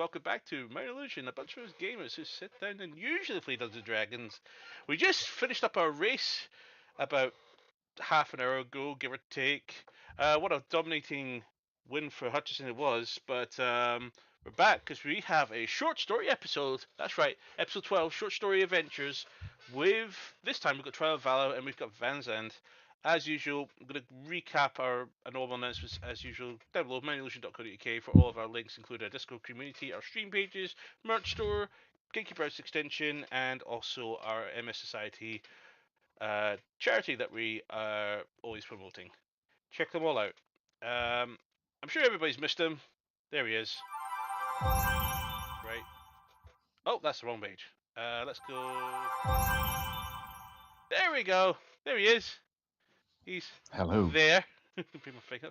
welcome back to My Illusion, a bunch of us gamers who sit down and usually play Dungeons and Dragons. We just finished up our race about half an hour ago, give or take. What a dominating win for Hutchison it was, but we're back because we have a short story episode. That's right, episode 12, short story adventures. With this time we've got Trial of Valor and we've got Van's End. As usual, I'm going to recap our normal announcements as usual down below, myillusion.co.uk for all of our links, including our Discord community, our stream pages, merch store, Gatekeeper House extension, and also our MS Society charity that we are always promoting. Check them all out. I'm sure everybody's missed him. There he is. Right. Oh, that's the wrong page. Let's go. There we go. There he is. He's Hello. there. Put my finger.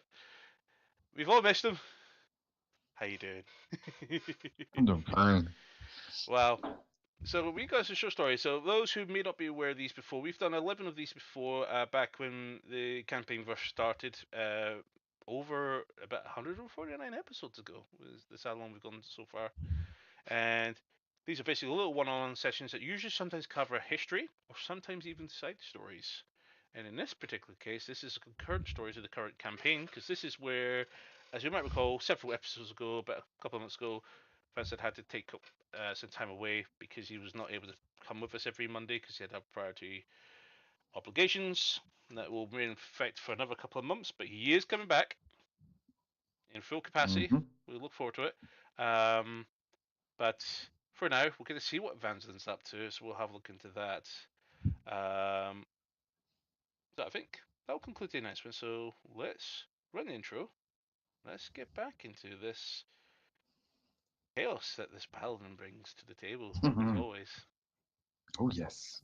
We've all missed him. How you doing? I'm doing fine. Well, so we got some short stories. So those who may not be aware of these before, we've done 11 of these before. Back when the campaign first started, over about 149 episodes ago. That's how long we've gone so far. And these are basically little one-on-one sessions that usually sometimes cover history or sometimes even side stories. And in this particular case, this is concurrent stories of the current campaign because this is where, as you might recall, several episodes ago, about a couple of months ago, Vincent had to take some time away because he was not able to come with us every Monday because he had priority obligations that will remain in effect for another couple of months. But he is coming back in full capacity. hmm We look forward to it. Um, but for now, we're going to see what Vanzlin's up to, so we'll have a look into that. Um, so I think that'll conclude the announcement. So let's run the intro. Let's get back into this chaos that this paladin brings to the table, as always. Oh, yes.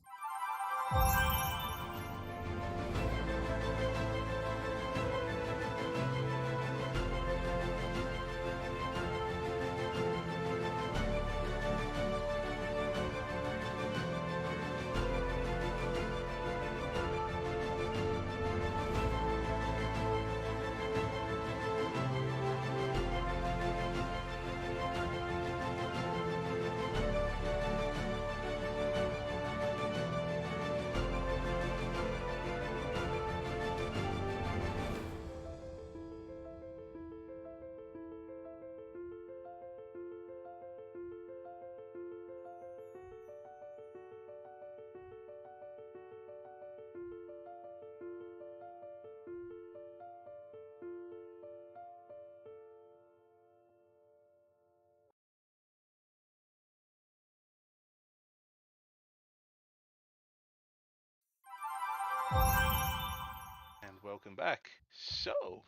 And welcome back. So,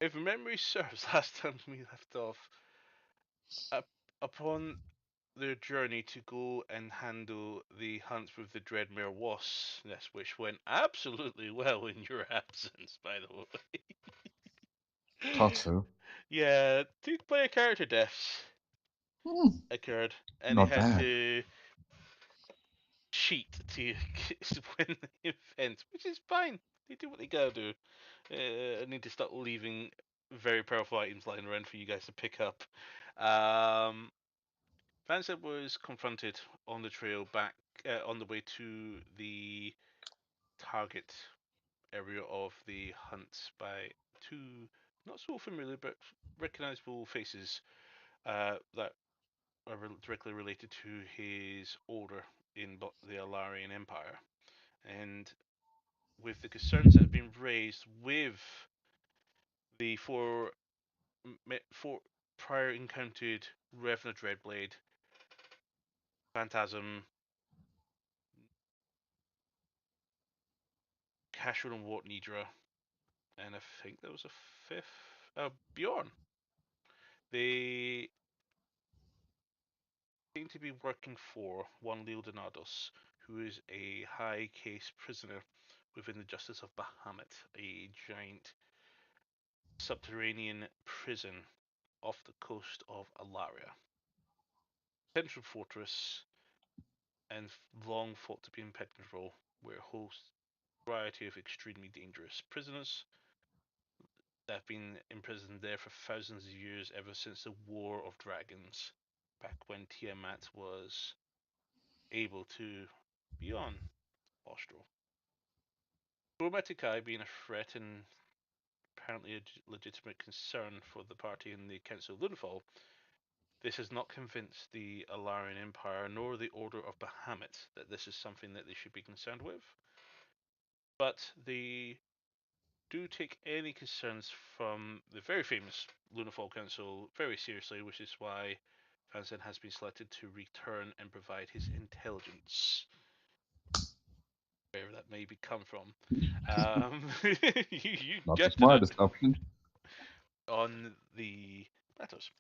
if memory serves, last time we left off, up, upon their journey to go and handle the hunt with the Dreadmere Wasps, yes, which went absolutely well in your absence, by the way. Thought so. Yeah, two player character deaths Hmm, occurred, and they not had bad. to cheat to win the event, which is fine. They do what they gotta do. I need to start leaving very powerful items lying around for you guys to pick up. Um, Vanset was confronted on the trail back on the way to the target area of the hunt by two not so familiar but recognizable faces that are directly related to his order in the Alarian Empire. And with the concerns that have been raised with the four prior encountered Revenant Dreadblade, Phantasm, Cashel and Wart Nidra, and I think there was a fifth, Bjorn. They seem to be working for one Leodonados, who is a high case prisoner within the Justice of Bahamut, a giant subterranean prison off the coast of Alaria. Central fortress and long thought to be impenetrable, where it hosts a variety of extremely dangerous prisoners, that have been imprisoned there for thousands of years, ever since the War of Dragons, back when Tiamat was able to be on Austral. Chromatic being a threat and apparently a legitimate concern for the party in the Council of Lunafall, this has not convinced the Alarian Empire nor the Order of Bahamut that this is something that they should be concerned with. But they do take any concerns from the very famous Lunafall Council very seriously, which is why Vanson has been selected to return and provide his intelligence, wherever that may be come from. You Not the guessed it smartest option. on the matters.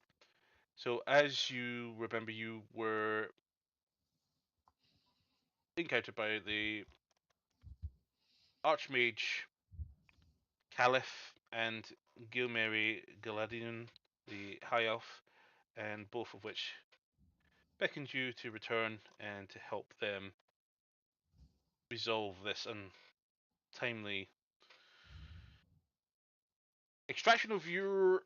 So, as you remember, you were encountered by the Archmage Caliph and Gilmeri Galadian, the High Elf, and both of which beckoned you to return and to help them resolve this untimely extraction of your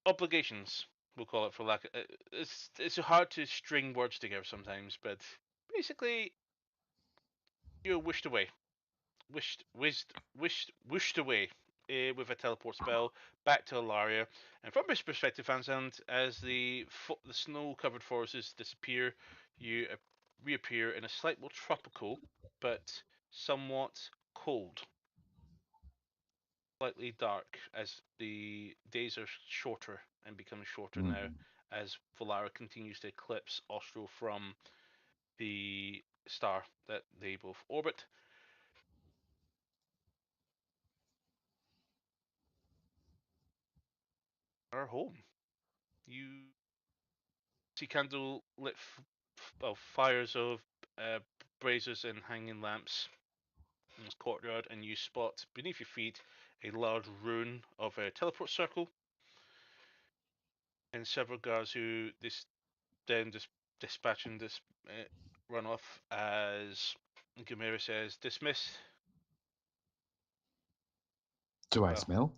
obligations. We'll call it for lack. It's hard to string words together sometimes, but basically, you're wished away with a teleport spell back to Alaria. And from this perspective, Ansand, as the snow-covered forests disappear, you reappear in a slightly more tropical but somewhat cold, slightly dark, as the days are shorter and become shorter now, Hmm. as Valara continues to eclipse Austral from the star that they both orbit. Our home. You see candle lit fires of uh, braziers and hanging lamps in this courtyard, and you spot beneath your feet a large rune of a teleport circle and several guards who this then just dispatching this run off as Gamera says, dismiss. Do I Well, smell?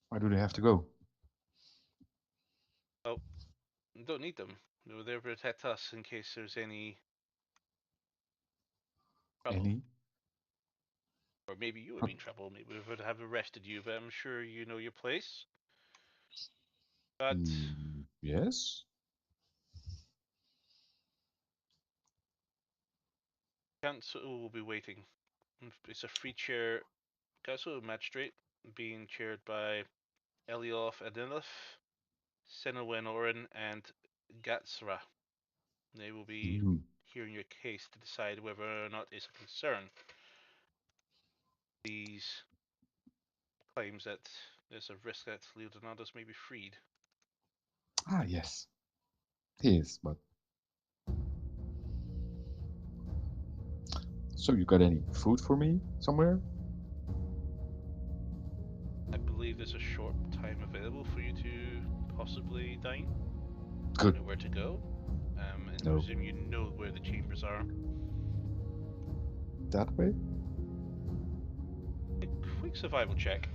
Why do they have to go? well, don't need them. They're there to protect us in case there's any trouble. Any? Or maybe you would Huh. be in trouble. Maybe we would have arrested you, but I'm sure you know your place. But Yes. council will be waiting. It's a free chair council magistrate being chaired by Elioth Adilith, Senowin Orin, and Gatsra. They will be Hmm. hearing your case to decide whether or not it's a concern. These claims that there's a risk that Leonardo's may be freed. Ah, yes. He is, but so you got any food for me somewhere? I believe there's a short time available for you to possibly dine. You Good. know where to go, and I No. presume you know where the chambers are. That way? A quick survival check.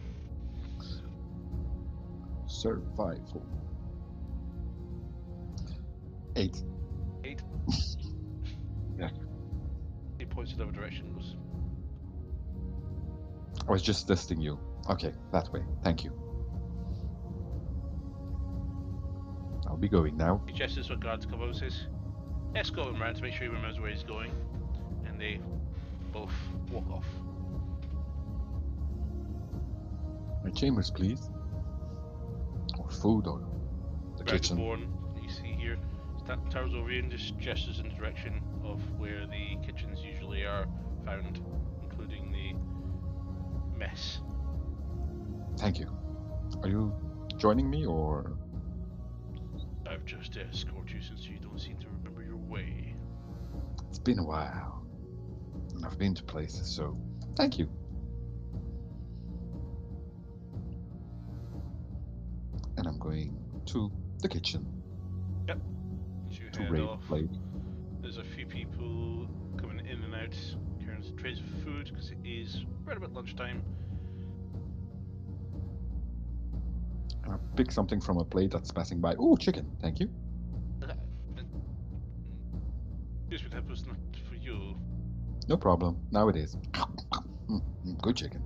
Survival. 8. 8. Yeah. He points in other directions. I was just testing you. Okay, that way. Thank you. I'll be going now. He gestures for guards to come over and says, escort him round to make sure he remembers where he's going. And they both walk off. My chambers, please. Or food, or the kitchen. Dragonborn, you see here, towers over you and just gestures in the direction of where the kitchens usually are found, including the mess. Thank you. Are you joining me, or I've just escorted you since you don't seem to remember your way. it's been a while? I've been to places, so thank you. And I'm going to the kitchen Yep. As you to head raid off, plate. there's a few people coming in and out, some trays of food because it is right about lunchtime. I'll pick something from a plate that's passing by. Oh, chicken, thank you. Excuse me, that was not for you. No problem. Now it is. Good chicken.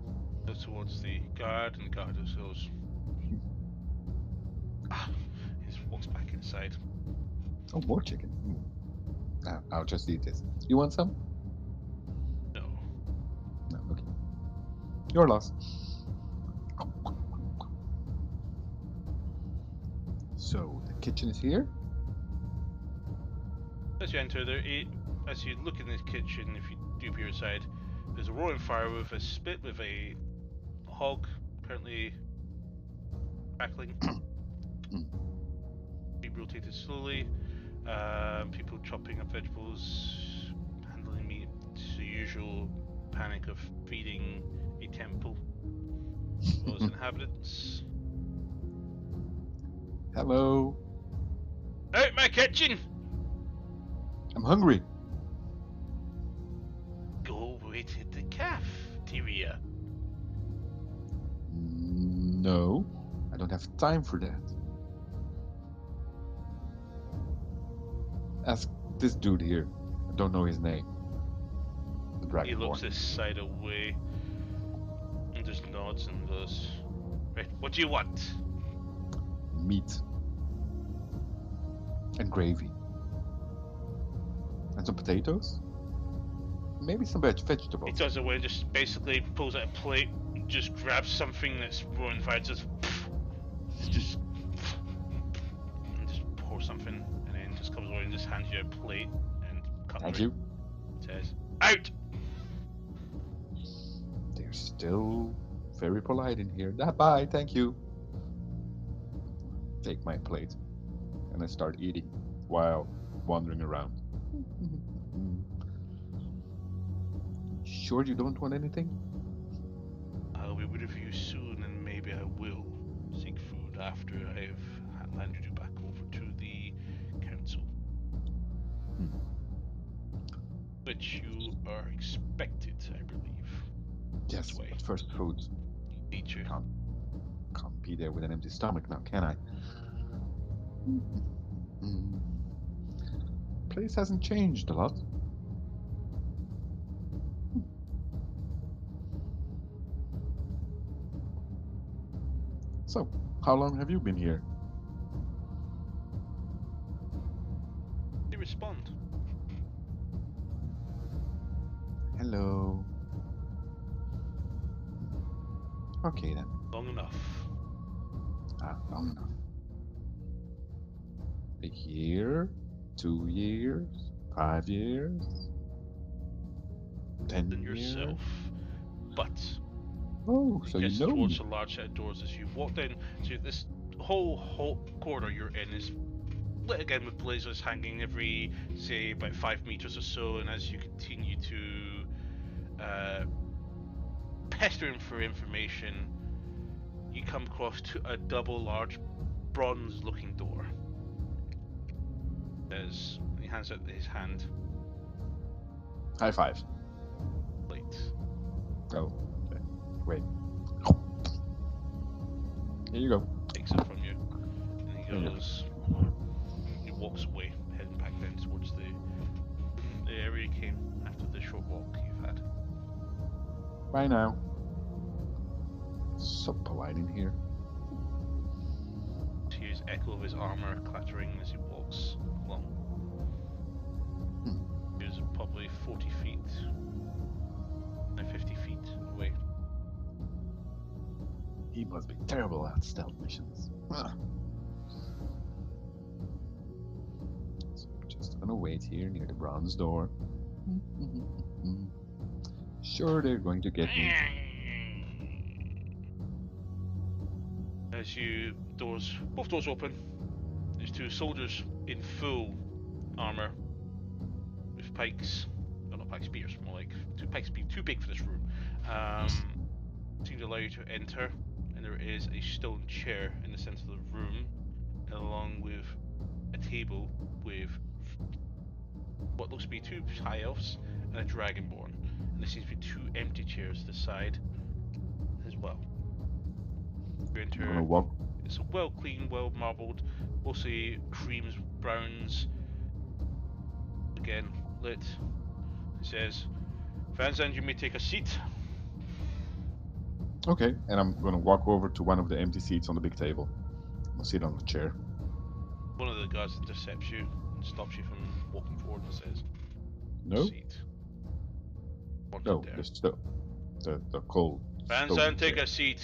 Goes towards the guard, and the guard just goes. He just walks back inside. Oh, more chicken. Nah, I'll just eat this. You want some? No. No, okay. Your loss. So, the kitchen is here? As you enter there, as you look in this kitchen, if you do peer aside, there's a roaring fire with a spit with a hog apparently crackling. Be rotated slowly. People chopping up vegetables, handling meat. It's the usual panic of feeding a temple. Those inhabitants. Hello. Out my kitchen! I'm hungry. Go wait at the cafeteria. No, I don't have time for that. Ask this dude here. I don't know his name. The dragonborn. He looks this side away and just nods and goes, right, what do you want? Meat. And gravy. And some potatoes? Maybe some vegetables. He turns away and just basically pulls out a plate, just grabs something that's roaring fire, just and just pour something, and then just comes over and just hands you a plate and cutlery. Thank you. Says, out! They're still very polite in here. Bye, thank you. Take my plate. And I start eating while wandering around. Sure you don't want anything? I'll be with you soon, and maybe I will seek food after I've landed you back over to the council. Which you are expected, I believe. Yes, This way. but first food. Eat you. Can't be there with an empty stomach now, can I? Place hasn't changed a lot. So, how long have you been here? They respond. Hello. Okay then. Long enough. Long enough. A year? 2 years? 5 years? 10 Than years? yourself. But Oh, so you know towards me. the large set of doors as you walk down to this whole corridor you're in is lit again with blazers hanging every, say, about 5 meters or so, and as you continue to pester him for information, you come across to a double large bronze looking door. As he hands out his hand. High five. Late. Oh, okay. Wait. Here you go. Takes it from you. And he goes. He walks away, heading back down towards the area you came after the short walk you've had. Bye now. So polite in here. Hears echo of his armor clattering as he walks along. He's probably 40 feet, no, 50 feet away. He must be terrible at stealth missions. So I'm just gonna wait here near the bronze door. Sure, they're going to get me. As both doors open, there's two soldiers in full armor with pikes. No, not pikes, spears, more like two pikes, too big for this room. Seem to allow you to enter, and there is a stone chair in the center of the room, along with a table with what looks to be two high elves and a dragonborn. and there seems to be 2 empty chairs to the side as well. You I'm enter. gonna walk. It's well clean, well marbled, mostly creams, browns. Again, lit. It says, Vanzan, you may take a seat. Okay, and I'm gonna walk over to one of the empty seats on the big table. I'll sit on the chair. One of the guards intercepts you and stops you from walking forward and says, No, seat. Wanted no, there. the cold stone Vanzan, take chair. a seat.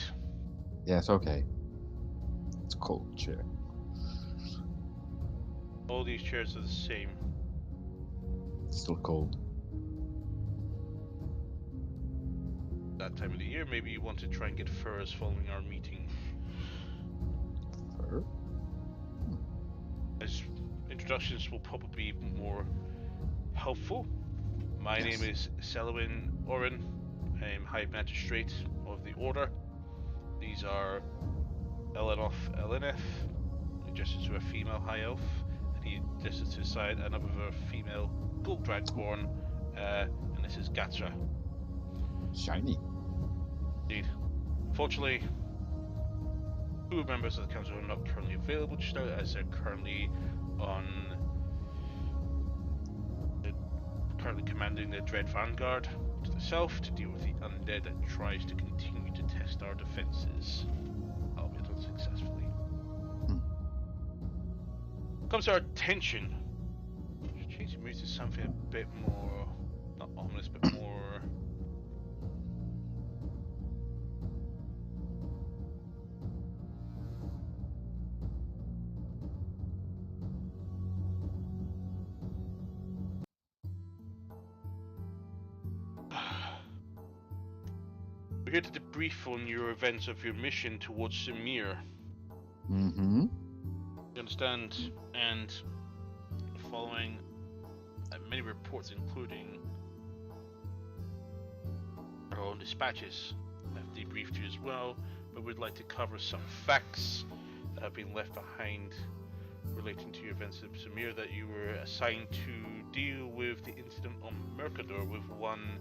Yes, okay. It's a cold chair. All these chairs are the same. It's still cold. That time of the year, maybe you want to try and get furs following our meeting. Fur? As introductions will probably be more helpful. My Yes. name is Selwyn Oren. I am High Magistrate of the Order. These are Elenoth Eleneth, who gestures to a female High Elf, and he gestures to his side another female Gold Dragonborn, and this is Gatra. Shiny. Indeed. Unfortunately, 2 members of the council are not currently available just now, as they're currently commanding the Dread Vanguard to the south to deal with the undead that tries to continue to test our defenses, albeit unsuccessfully. Comes to our attention. Should change the mood to something a bit more, not ominous, but more. We're here to debrief on your events of your mission towards Samir. Mm-hmm. You understand, and following many reports, including our own dispatches, I've debriefed you as well, but we'd like to cover some facts that have been left behind relating to your events of Samir, that you were assigned to deal with the incident on Mercador with one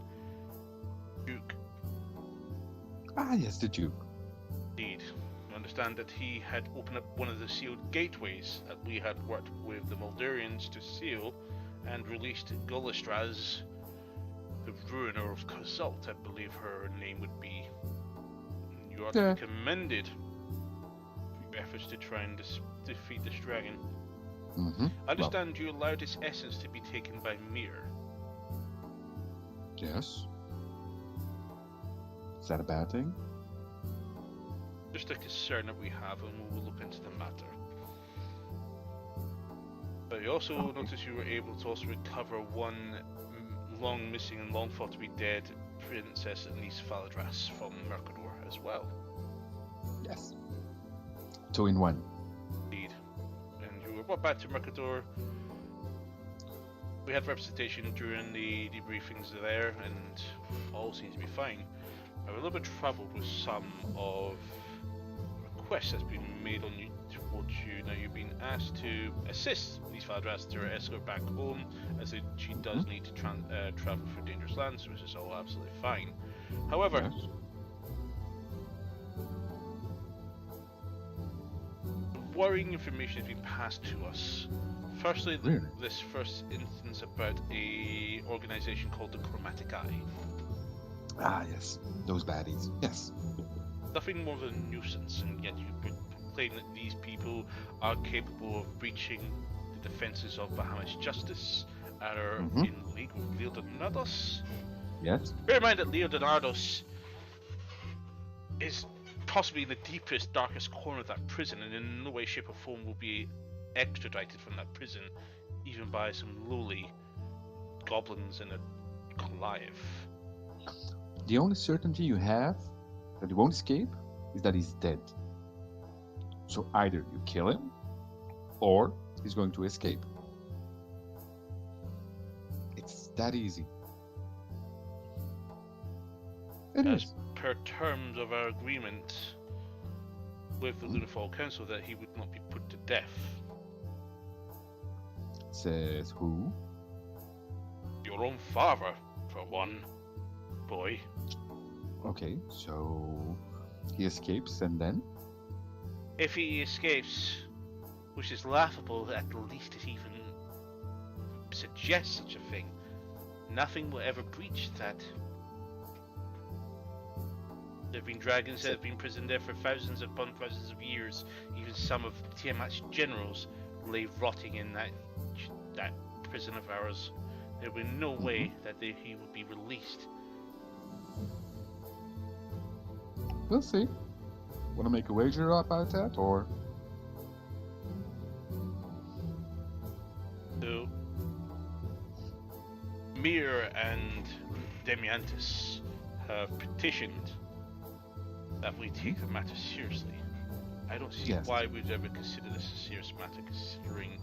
Duke. Ah, yes, the Duke. Indeed. You understand that he had opened up one of the sealed gateways that we had worked with the Moldurians to seal, and released Gullistraz, the ruiner of Kazalt, I believe her name would be. You are to be commended for your efforts to try and defeat this dragon. Mm-hmm. I understand you allowed its essence to be taken by Mir. Yes. Is that a bad thing? Just a concern that we have, and we will look into the matter. But you also notice you were able to also recover one long missing and long thought to be dead Princess Anise Faladras from Mercador as well. Yes. 2 in 1. Indeed. And you were brought back to Mercador. We had representation during the debriefings there, and all seems to be fine. I'm a little bit troubled with some of requests that's been made on you towards you. Now you've been asked to assist Anise Faladras to her escort back home, as she does need to travel through dangerous lands, which is all absolutely fine. However, Yes. worrying information has been passed to us. Firstly, Really? this first instance about a organization called the Chromatic Eye. Ah, yes. Those baddies. Yes. Nothing more than a nuisance, and yet you claim that these people are capable of breaching the defenses of Bahamut's justice and are in league with Leodonados. Yes. Bear in mind that Leodonados is possibly in the deepest, darkest corner of that prison, and in no way, shape, or form will be extradited from that prison, even by some lowly goblins and a Goliath. The only certainty you have that he won't escape is that he's dead. So either you kill him, or he's going to escape. It's that easy. It As is. per terms of our agreement with the Lunafall Council, that he would not be put to death. Says who? Your own father, for one. boy. Okay, so he escapes and then? If he escapes, which is laughable, at least it even suggests such a thing. Nothing will ever breach that. There have been dragons that have been imprisoned there for thousands upon thousands of years. Even some of Tiamat's generals lay rotting in that prison of ours. There will be no way that he would be released. We'll see. Want to make a wager about that, or? So, Mir and Demiantis have petitioned that we take the matter seriously. I don't see why we'd ever consider this a serious matter, considering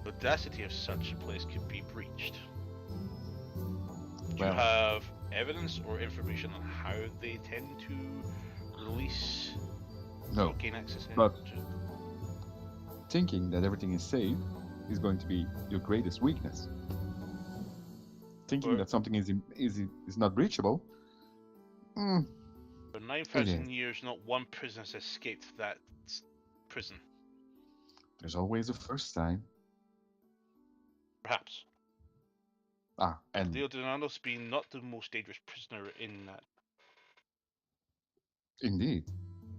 the audacity of such a place could be breached. Do you have evidence or information on how they tend to release or gain access? But thinking that everything is safe is going to be your greatest weakness. Thinking that something is not breachable. For 9,000 years, not one prisoner has escaped that prison. There's always a first time. Perhaps. And Leonardo's been not the most dangerous prisoner in that. Indeed.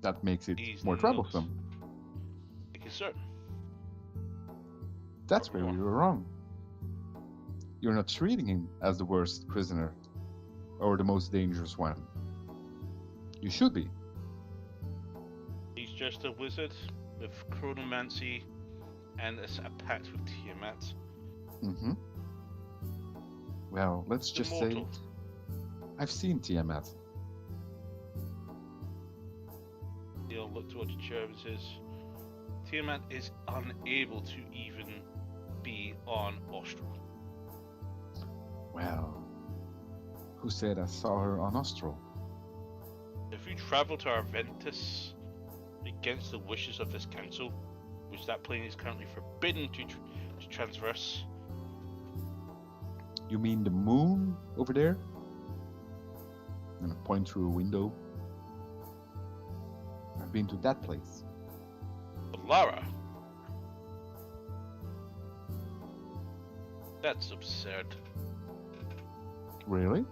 That makes it more troublesome. A concern. That's where we were wrong. You're not treating him as the worst prisoner or the most dangerous one. You should be. He's just a wizard with chronomancy and a pact with Tiamat. Well, let's just say I've seen Tiamat. He'll look towards the chair and says, Tiamat is unable to even be on Austral. Well, who said I saw her on Austral? If you travel to Arventus against the wishes of this council, which that plane is currently forbidden to transverse. You mean the moon over there? And I point through a window. I've been to that place. But Lara? That's absurd. Really?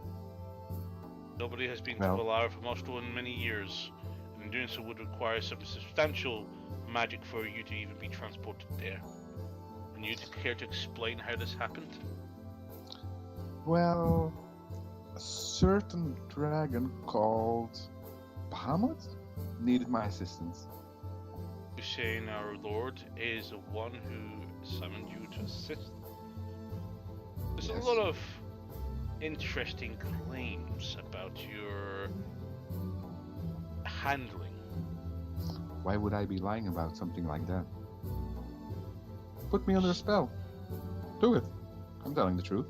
Nobody has been to Valor from Austral in many years, and doing so would require some substantial magic for you to even be transported there. And you'd care to explain how this happened? Well, a certain dragon called Bahamut needed my assistance. You're saying our Lord is the one who summoned you to assist? There's a lot of interesting claims about your handling. Why would I be lying about something like that? Put me under a spell. Do it. I'm telling the truth.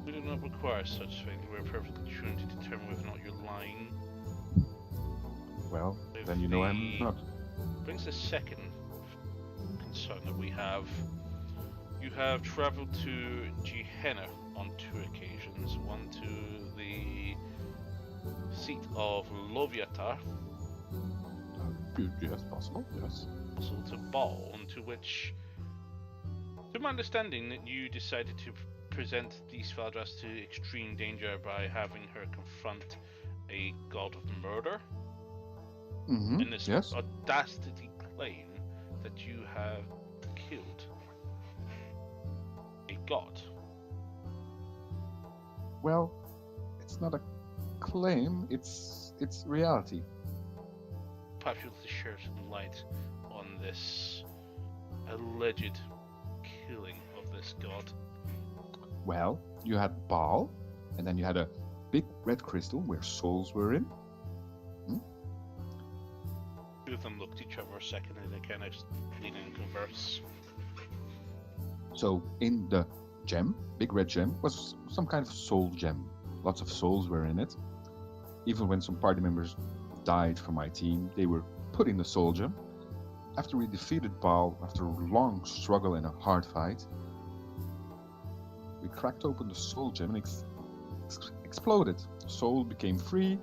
We do not require such things. We're perfectly trained to determine whether or not you're lying. Well, then you know I'm not. Brings the second concern that we have. You have travelled to Gehenna on 2 occasions. One to the seat of Loviatar. Yes, possible, yes. Also to Baal, to which, to my understanding, that you decided to present these Valdras to extreme danger by having her confront a god of murder. In this audacity claim that you have killed a god. Well, it's not a claim, it's reality. Perhaps you'll share some light on this alleged killing of this god. Well, you had Baal, and then you had a big red crystal where souls were in. Two of them looked at each other a second and they kind of lean in and converse. So in the gem, big red gem, was some kind of soul gem. Lots of souls were in it. Even when some party members died from my team, they were put in the soul gem. After we defeated Baal, after a long struggle and a hard fight, we cracked open the soul gem and exploded. Soul became free,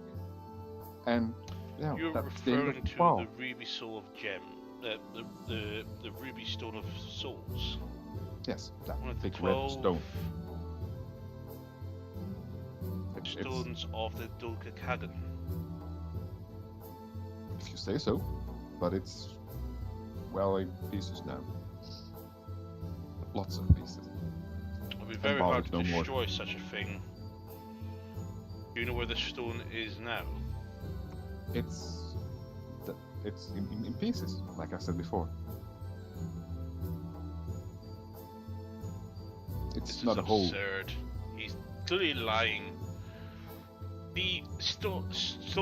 and yeah, You're that's the end of referring to WoW. the Ruby Soul of Gem, the Ruby Stone of Souls. Yes, that One of the big red 12 stone. It's, stones of the Dolka Kagan. if you say so, but it's well in pieces now. Lots of pieces. It would be And very hard Valor's to no more. destroy such a thing. Do you know where the stone is now? It's it's in pieces, like I said before. It's This not is a whole. absurd. He's clearly lying. The stone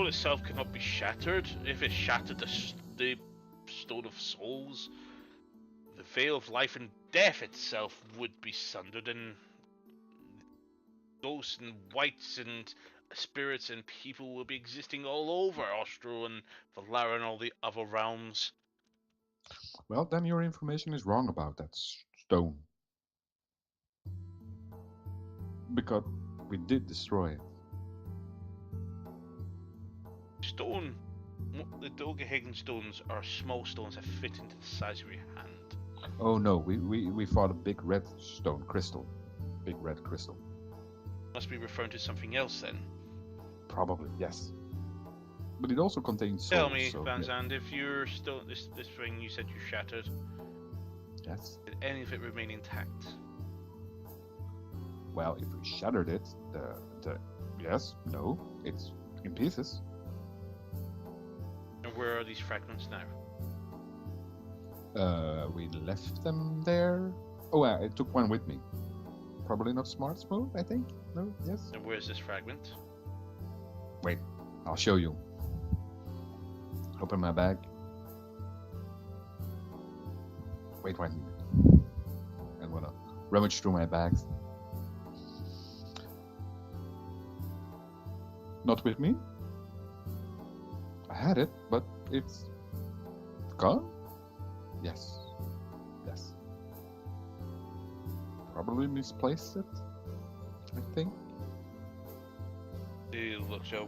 itself cannot be shattered. If it shattered the Stone of Souls, the Veil of Life and Death itself would be sundered, and ghosts and whites and spirits and people will be existing all over Ostro and Valara and all the other realms. Well, then your information is wrong about that stone. Because we did destroy it. Stone, the Dolgehagen stones are small stones that fit into the size of your hand. Oh no, we fought a big red stone crystal. Big red crystal. Must be referring to something else then. Probably, yes. But it also contains souls. Tell me, so, Van yeah. Zandt, if your stone, this thing you said you shattered, Yes. did any of it remain intact? Well, if we shattered it, the yes, no, it's in pieces. And where are these fragments now? We left them there. Oh, I took one with me. Probably not smart move, I think. No, yes. And where's this fragment? Wait, I'll show you. Open my bag. Wait 1 minute. I'm gonna rummage through my bags. Not with me. I had it, but it's gone? Yes. Yes. Probably misplaced it, I think.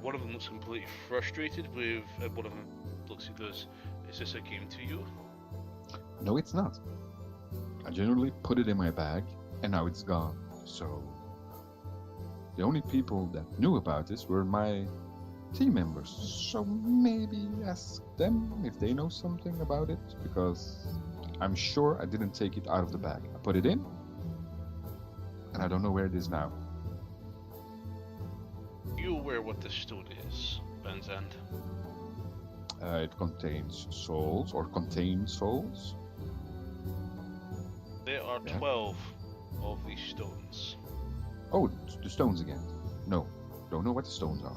One of them looks completely frustrated with, one of them looks and goes, "Is this a game to you?" No, it's not. I generally put it in my bag, and now it's gone. So, the only people that knew about this were my team members. So maybe ask them if they know something about it, because I'm sure I didn't take it out of the bag. I put it in, and I don't know where it is now. You aware what this stone is, Van Zandt? It contains souls, or contains souls. There are Yeah. 12 of these stones. Oh, the stones again. No, don't know what the stones are.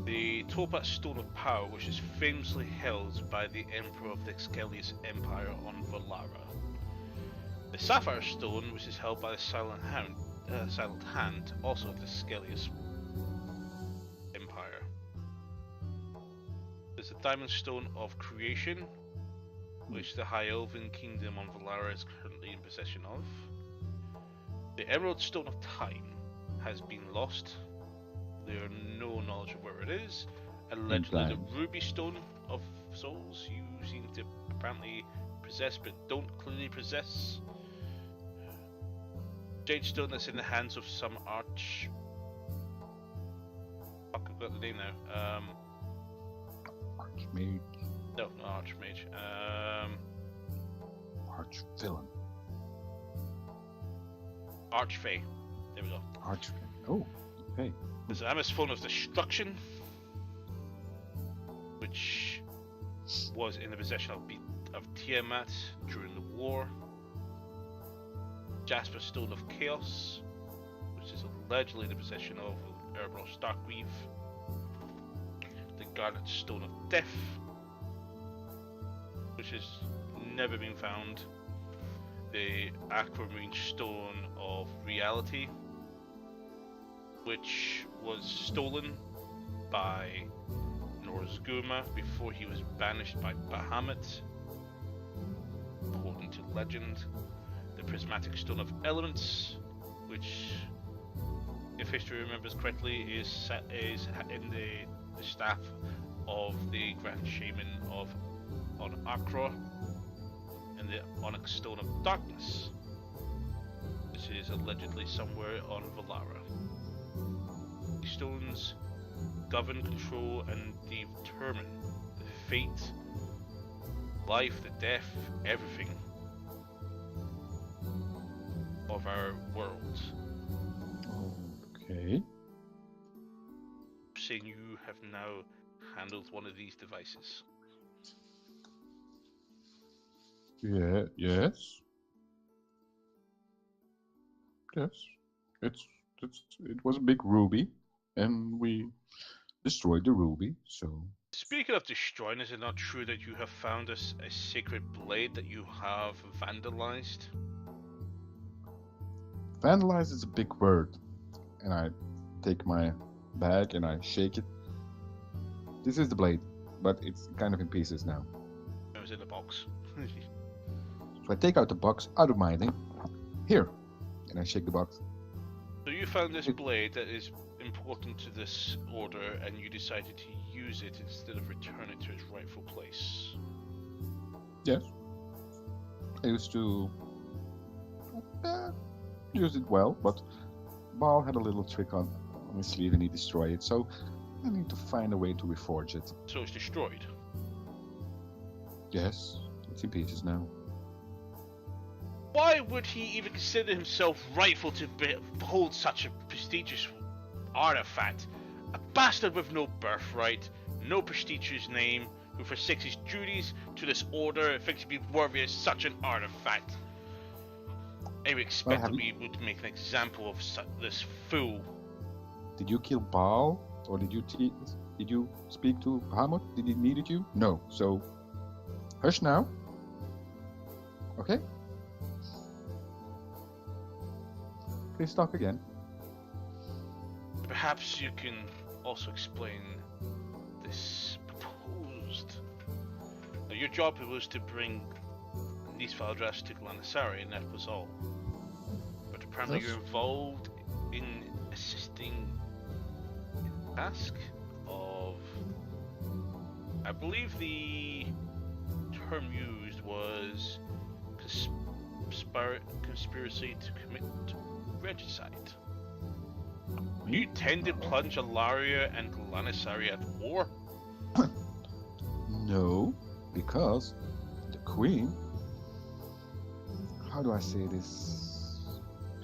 The Topaz Stone of Power, which is famously held by the Emperor of the Excelius Empire on Valara. The Sapphire Stone, which is held by the Silent Hand, also of the Excelius Empire. There's the Diamond Stone of Creation, which the High Elven Kingdom on Valara is currently in possession of. The Emerald Stone of Time has been lost. There are no knowledge of where it is. Allegedly, the Ruby Stone of Souls you seem to apparently possess, but don't clearly possess. Jade Stone that's in the hands of some arch. Fuck, I've got the name now. Archmage. No, not Archmage. Archvillain. Archfey. There we go. Archvillain. Oh, okay. There's an Amazphone of Destruction, which was in the possession of Tiamat during the war. Jasper Stone of Chaos, which is allegedly in the possession of Erebros Starkweave. The Garnet Stone of Death, which has never been found. The Aquamarine Stone of Reality, which was stolen by Norzguma before he was banished by Bahamut, according to legend. The Prismatic Stone of Elements, which if history remembers correctly, is in the staff of the Grand Shaman of on Akra in the Onyx Stone of Darkness, which is allegedly somewhere on Valara. These stones govern, control, and determine the fate, life, the death, everything of our world. Okay. Saying you have now handled one of these devices. Yeah. Yes. Yes. It was a big ruby, and we destroyed the ruby. So Speaking of destroying, is it not true that you have found a sacred blade that you have vandalized? vandalize is a big word, and I take my bag and I shake it. This is the blade, but it's kind of in pieces now. It was in the box. So I take out the box out of my thing. Here, and I shake the box. So you found this blade that is important to this order, and you decided to use it instead of return it to its rightful place. Yes. I used to use it well, but Baal had a little trick on his sleeve and he destroyed it, so I need to find a way to reforge it. So it's destroyed. Yes, it's in pieces now. Why would he even consider himself rightful to hold such a prestigious artifact? A bastard with no birthright, no prestigious name, who forsakes his duties to this order, thinks to be worthy of such an artifact. I would expect that we would make an example of this fool. Did you kill Baal, or did you speak to Bahamut? Did he needed you? No. So, hush now. Okay. Please talk again. Perhaps you can also explain this proposed. Now, your job was to bring these Valdras to Glanasari, and that was all. But apparently you're involved in assisting in the task of, I believe the term used was conspiracy to commit regicide. You intend to plunge Alaria and Glanasari at war? No, because the Queen, how do I say this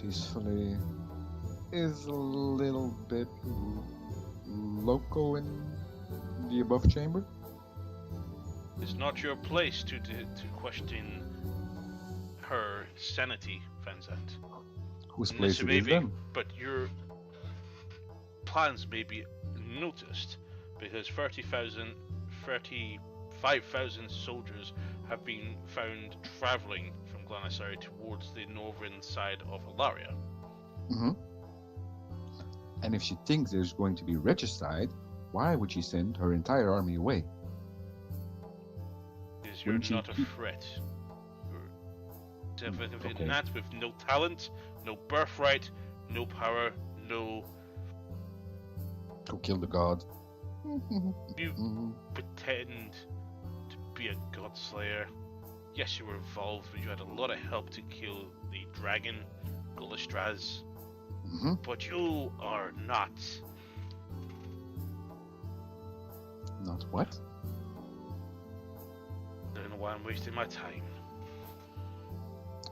peacefully, is a little bit loco in the above chamber. It's not your place to question her sanity, Vanzant. Whose place it is then? But your plans may be noticed, because 35,000 soldiers have been found travelling from Glanasari towards the northern side of Alaria. Mm-hmm. And if she thinks there's going to be regicide, why would she send her entire army away? Because you're not a threat. You're a gnat with no talent, no birthright, no power, no... To kill the god. You pretend to be a god slayer. Yes, you were involved, but you had a lot of help to kill the dragon, Golastraz. But you are not. Not what? I don't know why I'm wasting my time.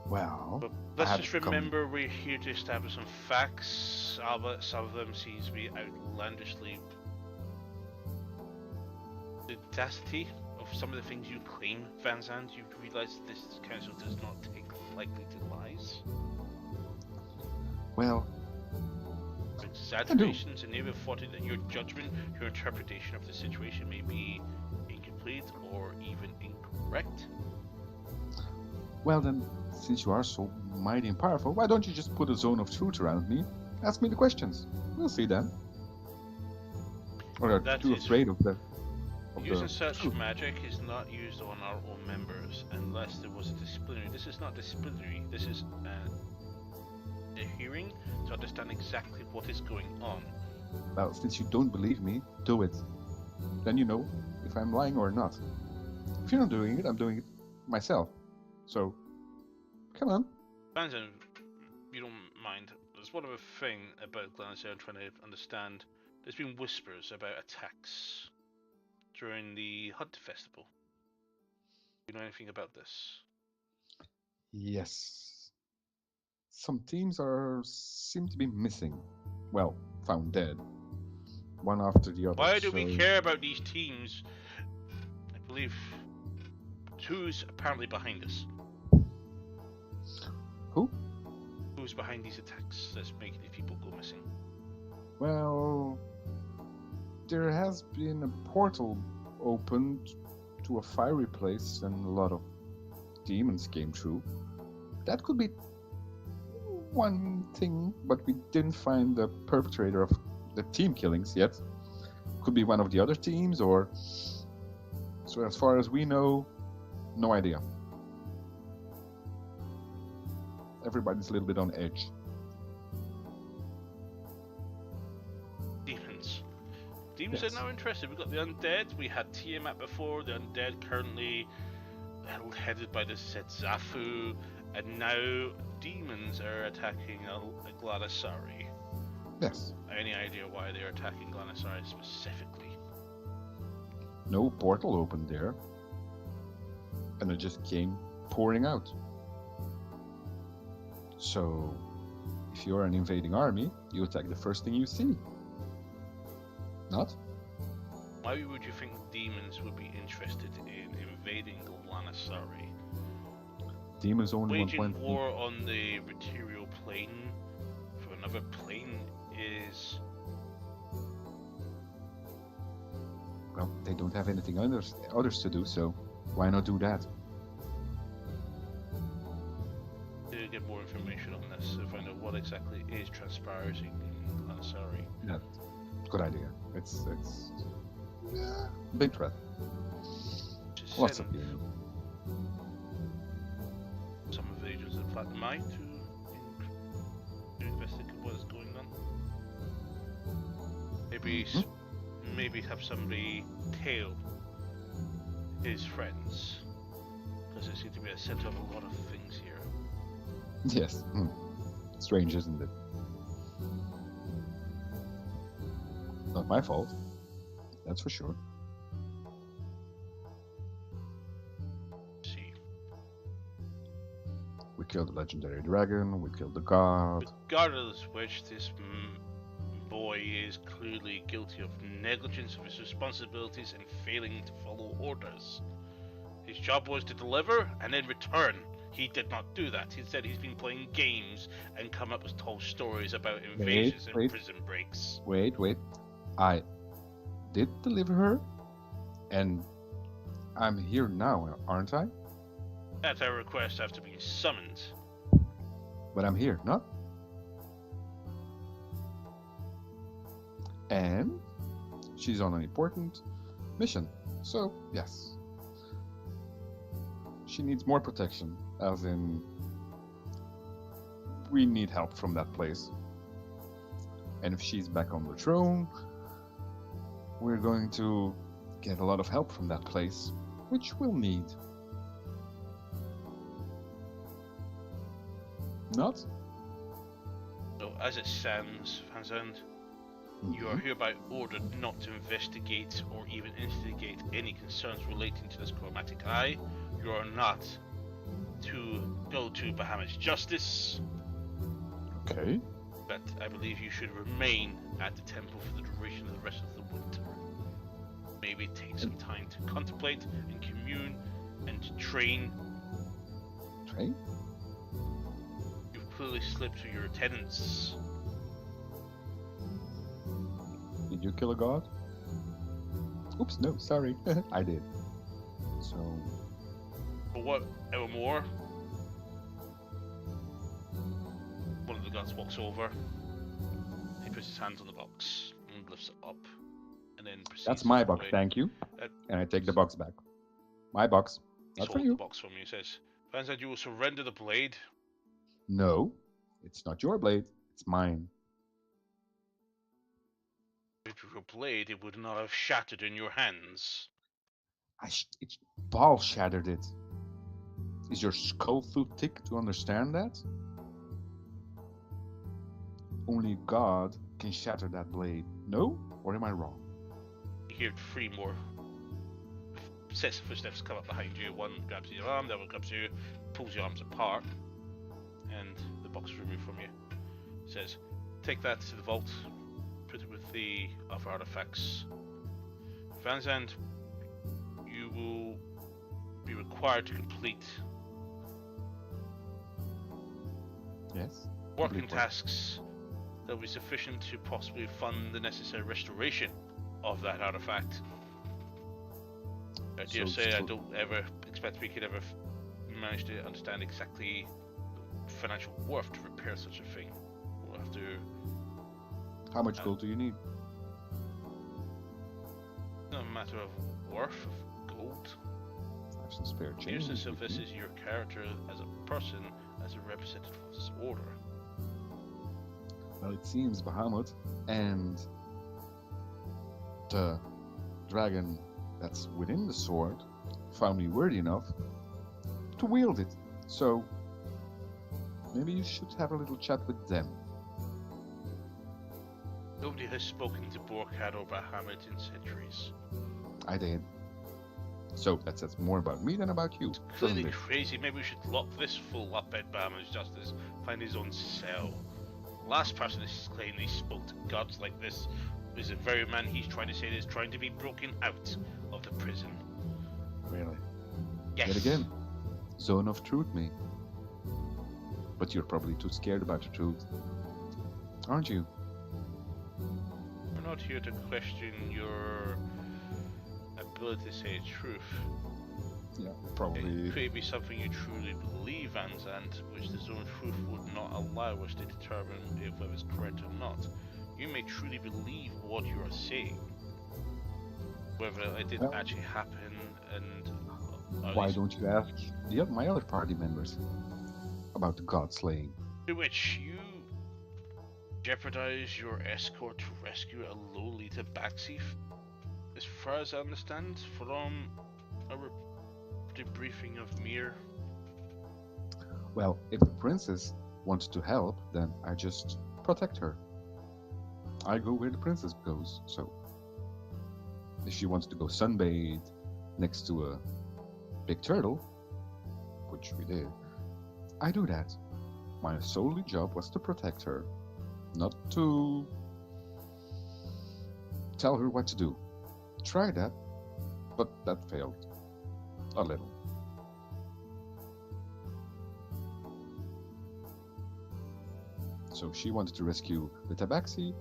Well, but let's just remember we're here to establish some facts, albeit some of them seems to be outlandishly... The audacity of some of the things you claim, Vanzant, you realise that this council does not take lightly to lies? Well... Exaggerations and even thought that your judgment, your interpretation of the situation may be incomplete or even incorrect? Well then, since you are so mighty and powerful, why don't you just put a zone of truth around me? Ask me the questions. We'll see then. Or are you afraid of the... Using such magic is not used on our own members unless there was a disciplinary. This is not disciplinary. This is the hearing to understand exactly what is going on. Well, since you don't believe me, do it. Then you know if I'm lying or not. If you're not doing it, I'm doing it myself. So, come on. Vanzan, you don't mind. There's one other thing about Glancer I'm trying to understand. There's been whispers about attacks during the Hunt Festival. Do you know anything about this? Yes. Some teams seem to be missing. Well, found dead. One after the other, Why do we so. care about these teams? I believe who's apparently behind us. Who? Who's behind these attacks that's making these people go missing? Well, there has been a portal opened to a fiery place and a lot of demons came through. That could be one thing, but we didn't find the perpetrator of the team killings yet. Could be one of the other teams, or. So, as far as we know, no idea. Everybody's a little bit on edge. Demons. Demons Yes. are now interested. We've got the undead. We had Tiamat before. The undead currently headed by the Setzafu. And now demons are attacking a Gladysari. Yes. Any idea why they're attacking Gladysari specifically? No portal opened there. And it just came pouring out. So, if you're an invading army, you attack the first thing you see. Not? Why would you think demons would be interested in invading Gladysari? Demons only want Waging one thing. war on the material plane for another plane is... Well, they don't have anything others to do, so why not do that? To get more information on this, to find out what exactly is transpiring in Gladysari. Yeah, good idea. It's big threat. Just Lots of send demons. some of the agents of Platinum Eye to investigate what is going on. Maybe maybe have somebody tail his friends, because there seems to be a center of a lot of things here. Yes. Strange, isn't it? Not my fault. That's for sure. See, We killed the legendary dragon. We killed the god. regardless of which, this boy is clearly guilty of negligence of his responsibilities and failing to follow orders. His job was to deliver and then return. He did not do that. Instead, he's been playing games and come up with tall stories about invasions and wait. prison breaks. Wait. I did deliver her, and I'm here now, aren't I? At our request after being summoned. But I'm here, not? And she's on an important mission. So, yes. She needs more protection, as in, we need help from that place. And if she's back on the throne, we're going to get a lot of help from that place, which we'll need. Not? So, as it stands, Vanzand, you are hereby ordered not to investigate or even instigate any concerns relating to this chromatic eye. You are not to go to Bahamut's justice, Okay. but I believe you should remain at the temple for the duration of the rest of the winter. Maybe take some time to contemplate and commune and to train. Train? You've clearly slipped through your tenets. Did you kill a god? Oops, no, sorry. I did. So, But what ever more? One of the guards walks over. He puts his hands on the box and lifts it up, and then proceeds. that's my to box, away. thank you. And I take the box back. My box. He's Not for holding you. the box from you. He says, "Vanzad, you will surrender the blade." No. It's not your blade, it's mine. If your blade, it would not have shattered in your hands. Its ball shattered it. Is your skull too thick to understand that? Only God can shatter that blade. No? Or am I wrong? You hear three more sets of footsteps come up behind you. One grabs your arm, the other grabs you, pulls your arms apart, and the box is removed from you. Says, take that to the vault, put it with the other artifacts. Van Zandt, you will be required to complete Yes. working tasks that will be sufficient to possibly fund the necessary restoration of that artifact. I dare say I don't ever expect we could ever manage to understand exactly the financial worth to repair such a thing. We'll have to. How much gold do you need? It's not a matter of worth of gold. I have some spare The change. essence of this is your character as a person, as a representative of this order. Well, it seems Bahamut and the dragon that's within the sword found me worthy enough to wield it. So maybe you should have a little chat with them. Nobody has spoken to Borkhad or Bahamut in centuries. I did. So that says more about me than about you. Clearly crazy. Maybe we should lock this fool up at Bahamut's justice, find his own cell. The last person that's claimed he spoke to gods like this is the very man he's trying to say is trying to be broken out of the prison. Really? Yes. Yet again, zone of truth me. But you're probably too scared about the truth, aren't you? We're not here to question your ability to say truth. Yeah, probably. It could be something you truly believe, Van Zandt, which the zone of truth would not allow us to determine if it was correct or not. You may truly believe what you are saying. Whether it did actually happen, and why don't you ask my other party members about the god slaying? To which you jeopardize your escort to rescue a lowly tabaxi, as far as I understand, from a debriefing of Mir. Well, if the princess wants to help, then I just protect her. I go where the princess goes, so if she wants to go sunbathe next to a big turtle, which we did, I do that. My solely job was to protect her, not to tell her what to do. Try that, but that failed. A little. So she wanted to rescue the tabaxi.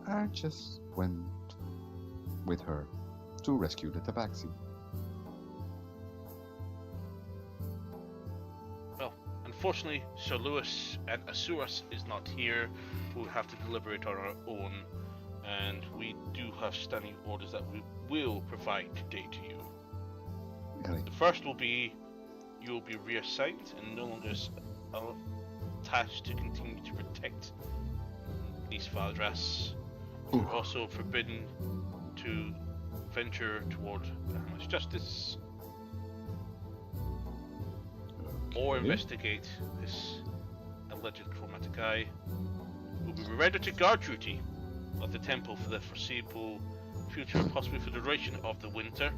I just went with her to rescue the tabaxi. Well, unfortunately, Sir Lewis and Asuras is not here. We'll have to deliberate on our own, and we do have standing orders that we will provide today to you. Really? The first will be you will be reassigned and no longer tasked to continue to protect East Valdras. You're also forbidden to venture toward Bahamut's justice or investigate this alleged chromatic eye. Will be rendered to guard duty of the temple for the foreseeable future, possibly for the duration of the winter.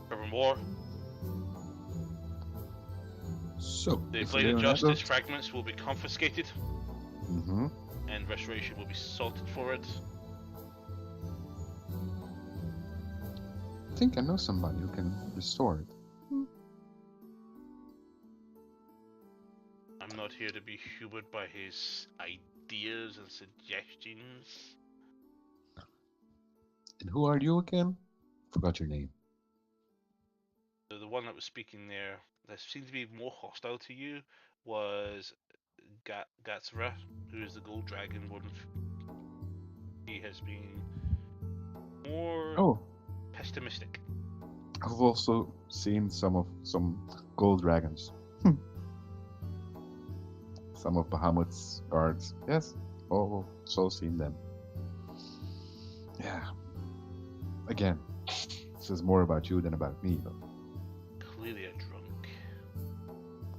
Furthermore, So the Blade of Justice fragments will be confiscated, and restoration will be sought for it. I think I know somebody who can restore it. I'm not here to be humored by his ideas and suggestions. And who are you again? Forgot your name. So the one that was speaking there that seemed to be more hostile to you was Gatsra, who is the gold dragon one. He has been more pessimistic. I've also seen some gold dragons. Some of Bahamut's guards. Yes. Oh, so seen them. Yeah. Again, this is more about you than about me, but Clearly a drunk.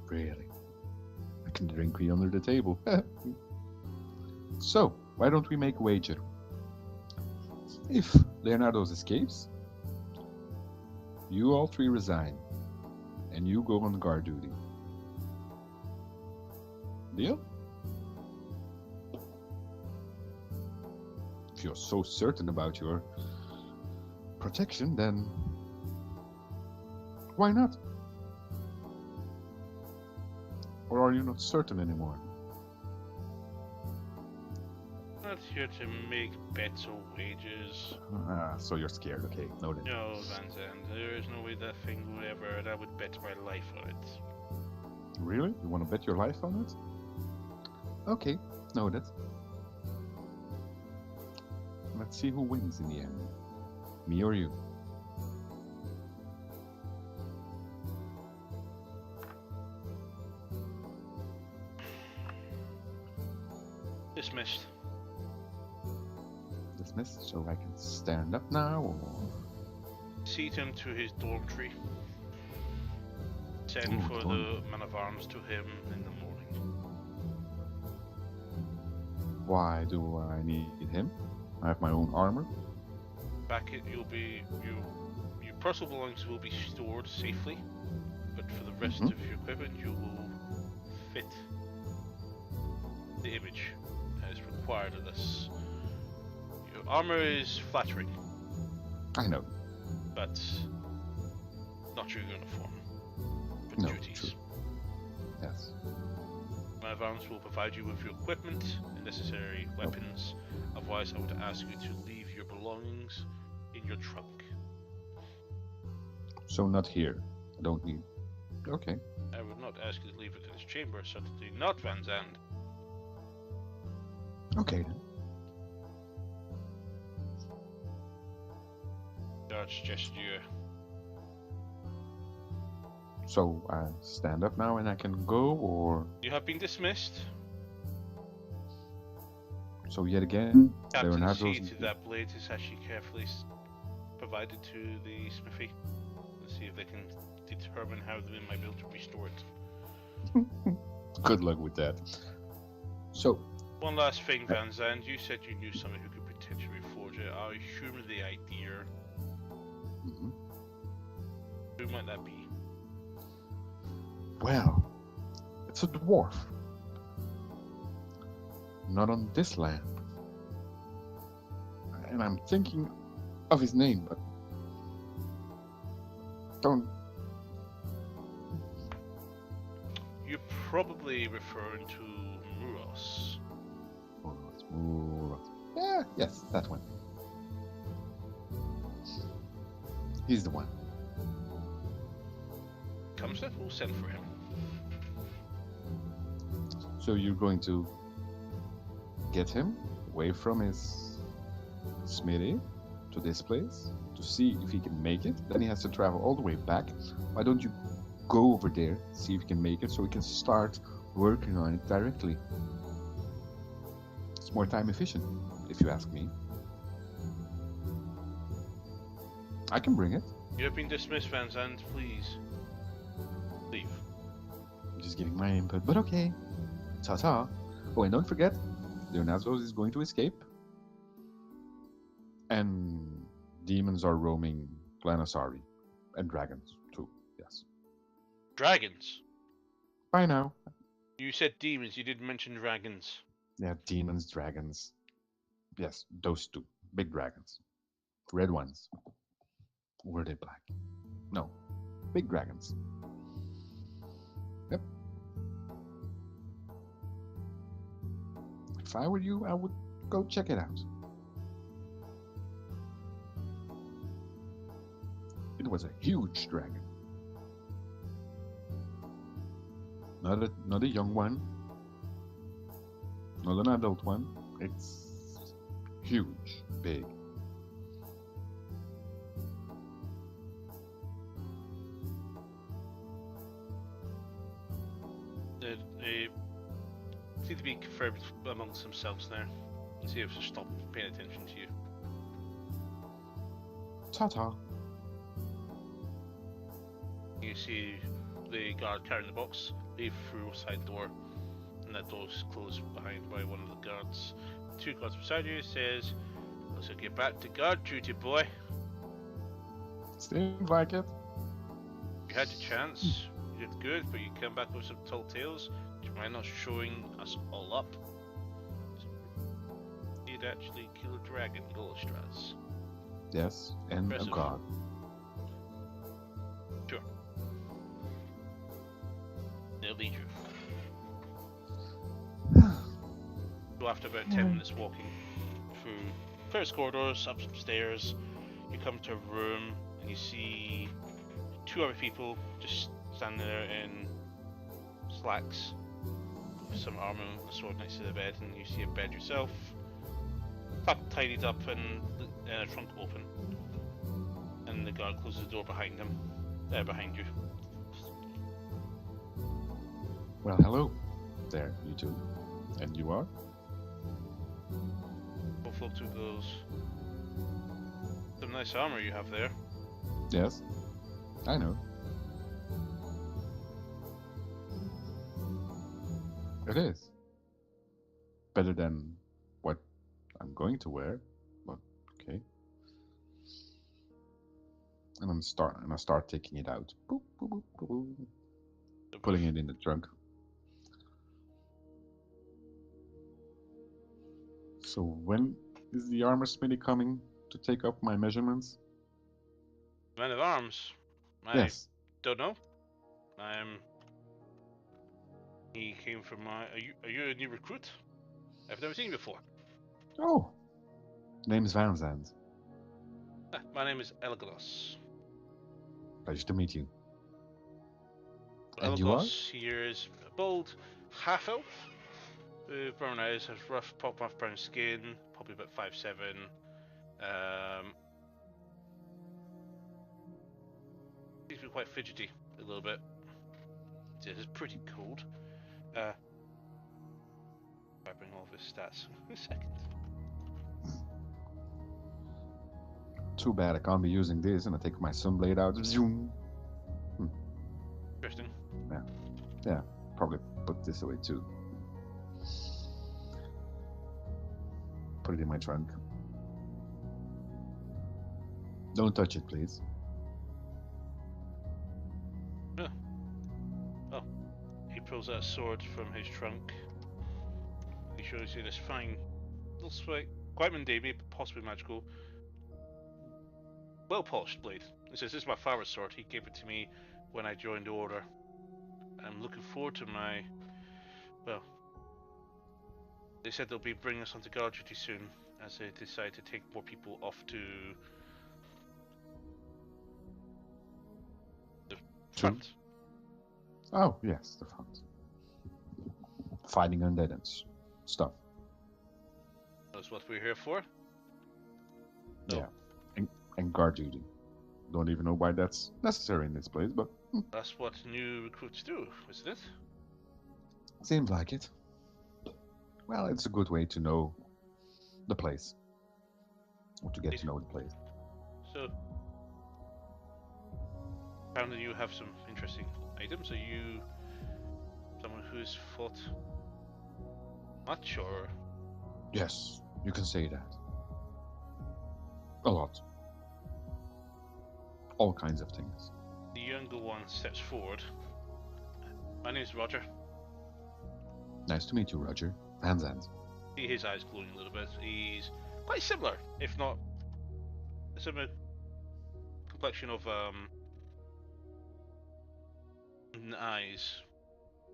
really. I can drink you under the table. So, why don't we make a wager? If Leonardo escapes, you all three resign, and you go on guard duty. Deal? If you're so certain about your protection, then why not? Or are you not certain anymore? Not here to make bets or wagers. So you're scared. Okay, noted. No, Van Zandt, there is no way that thing would ever, and I would bet my life on it. Really? You want to bet your life on it? Okay, noted. Let's see who wins in the end. Me or you? Dismissed. Dismissed, so I can stand up now, or... Seat him to his dormitory. Send Ooh, for the man of arms to him in the morning. Why do I need him? I have my own armor. Back it, your personal belongings will be stored safely, but for the rest of your equipment, you will fit the image as required of this. Your armor is flattering, I know. but not your uniform for No, duties. true. Yes. Man of arms will provide you with your equipment and necessary weapons. Otherwise, I would ask you to leave your belongings in your trunk. So not here. I don't need... Okay. I would not ask you to leave it in his chamber, certainly not Van Zandt. Okay then. Guards gesture. So I stand up now and I can go, or... You have been dismissed. So yet again, Captain, Leonardo's... see to that blade is actually carefully provided to the smithy. Let's see if they can determine how they might be able to restore it. Good luck with that. So, One last thing, Van Zandt. You said you knew someone who could potentially forge it. I assume the idea. mhm. Who might that be? Well, it's a dwarf. Not on this land. And I'm thinking of his name, but don't... You're probably referring to Muros. Yeah, yes, that one. He's the one. Comes that, we'll send for him. So you're going to get him away from his smithy to this place to see if he can make it. Then he has to travel all the way back. Why don't you go over there, see if he can make it, so we can start working on it directly? It's more time efficient, if you ask me. I can bring it. You have been dismissed, Van Zandt. Please leave. I'm just giving my input, but okay. Ta-ta. Oh, and don't forget, Leonardo is going to escape. And demons are roaming Glanasari. And dragons, too, yes. Dragons. Bye now. You said demons. You didn't mention dragons. Yeah, demons, dragons. Yes, those two. Big dragons. Red ones. Or were they black? No. Big dragons. Yep. If I were you, I would go check it out. It was a huge dragon. Not a young one. Not an adult one. It's huge, big. seem to be confirmed amongst themselves now. See if they stop paying attention to you. Ta-ta. You see the guard carrying the box leave through a side door, and that door's closed behind by one of the guards. Two guards beside you says, "Looks like you're back to guard duty, boy. Seems like it. You had your chance. You did good, but you came back with some tall tales. Do you mind not showing us all up? You'd actually kill a dragon, Golostras." Yes, and Impressive. a god. Sure. They'll lead you. So after about 10 minutes walking through various corridors, up some stairs, you come to a room and you see two other people just standing there in slacks with some armor and a sword next to the bed, and you see a bed yourself, tidied up and a trunk open, and the guard closes the door behind him, behind you. Well, hello there, you two. And you are? Float goes, "Some nice armor you have there." Yes, I know. It is. Better than what I'm going to wear, but okay. And I start taking it out. Boop, boop, boop, boop, boop. Putting it in the trunk. So when is the armor smithy coming to take up my measurements? Man of arms. I Yes. don't know. He came from my. Are you a new recruit? I've never seen you before. Oh, name's Van Zandt. My name is Elagos. Pleasure to meet you. So And you are? Elagos here is a bold half elf. Brown eyes, has rough pop off brown skin, probably about 5'7". Seems to be quite fidgety a little bit. It's pretty cold. If I bring all of his stats in a second. Too bad I can't be using this, and I take my sunblade out. Zoom. Interesting. Yeah, probably put this away too. Put it in my trunk. Don't touch it, please. Oh, he pulls out a sword from his trunk. He shows you this fine, looks like quite mundane, but possibly magical, well polished blade. He says, "This is my father's sword. He gave it to me when I joined the order. I'm looking forward to my, well, they said they'll be bringing us onto guard duty soon, as they decide to take more people off to the front." Oh, yes, the front. Fighting undead and stuff. That's what we're here for. Yeah, and guard duty. Don't even know why that's necessary in this place, but That's what new recruits do, isn't it? seems like it. Well, it's a good way to know the place, or to get to know the place. So, apparently you have some interesting items. Are you someone who's fought much, or? Yes, you can say that. A lot. All kinds of things. The younger one steps forward. "My name's Roger." Nice to meet you, Roger. Van Zandt. See his eyes glowing a little bit. He's quite similar, if not a similar complexion of eyes.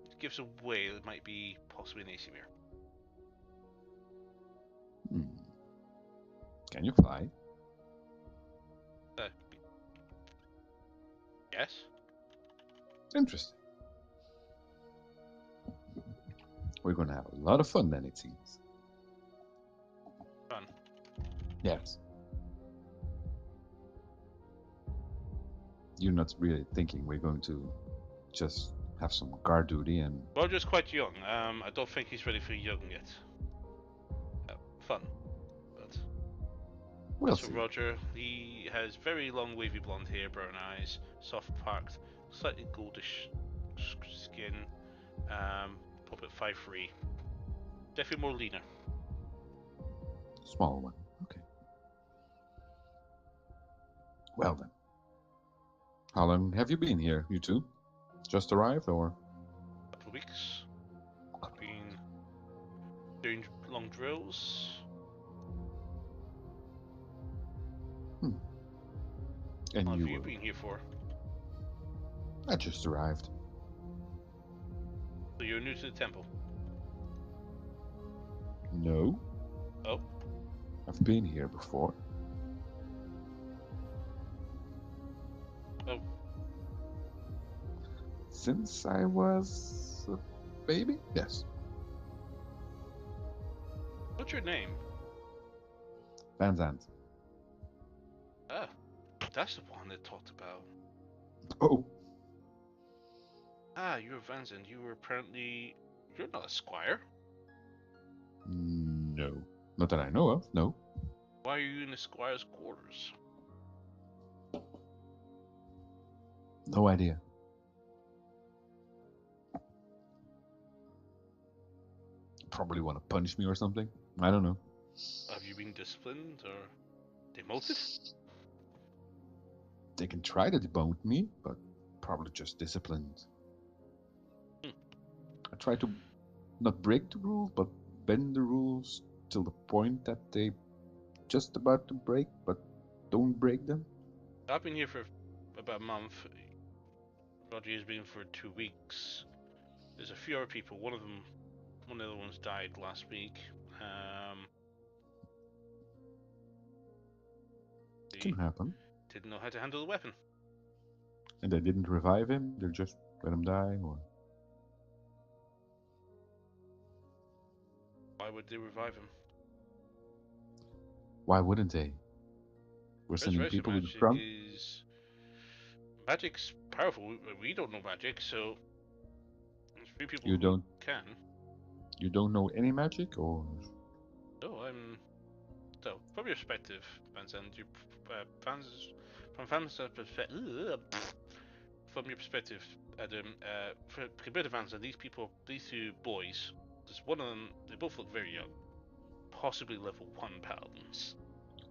It gives away it might be possibly an Asimir. Can you fly? Yes. Interesting. We're going to have a lot of fun then, it seems. Fun. Yes. You're not really thinking we're going to just have some guard duty and Roger's quite young. I don't think he's ready for young yet. Fun, but we'll as for see. Roger, he has very long wavy blonde hair, brown eyes, soft parked, slightly goldish skin. Probably 5'3". Definitely more leaner. Small one. Okay. Well then. How long have you been here, you two? Just arrived or? Couple of weeks. Been doing long drills. Hmm. And How you have you were? been here for? I just arrived. So you're new to the temple. No, Oh, I've been here before. oh, Since I was a baby? Yes. what's your name? Van Zandt. Ah, that's the one they talked about. Oh, Ah, you're Vincent. You were apparently. You're not a squire. no. Not that I know of, no. Why are you in the squire's quarters? No idea. Probably want to punish me or something. I don't know. Have you been disciplined or demoted? They can try to debone me, but probably just disciplined. Hmm. I try to not break the rules, but bend the rules till the point that they just about to break, but don't break them. I've been here for about a month. Roger has been for 2 weeks. There's a few other people. One of the other ones died last week. Um, Can they happen. didn't know how to handle the weapon. And they didn't revive him, they just let him die, or Why would they revive him? why wouldn't they? We're sending Resurrection people to the magic front. is magic's powerful. We don't know magic, so there's few people You who don't can. you don't know any magic, or No, so from your perspective, Vincent, fans from fans' perspective, from your perspective, Adam, for compared to Vincent, these two boys, there's one of them. They both look very young, possibly level 1 paladins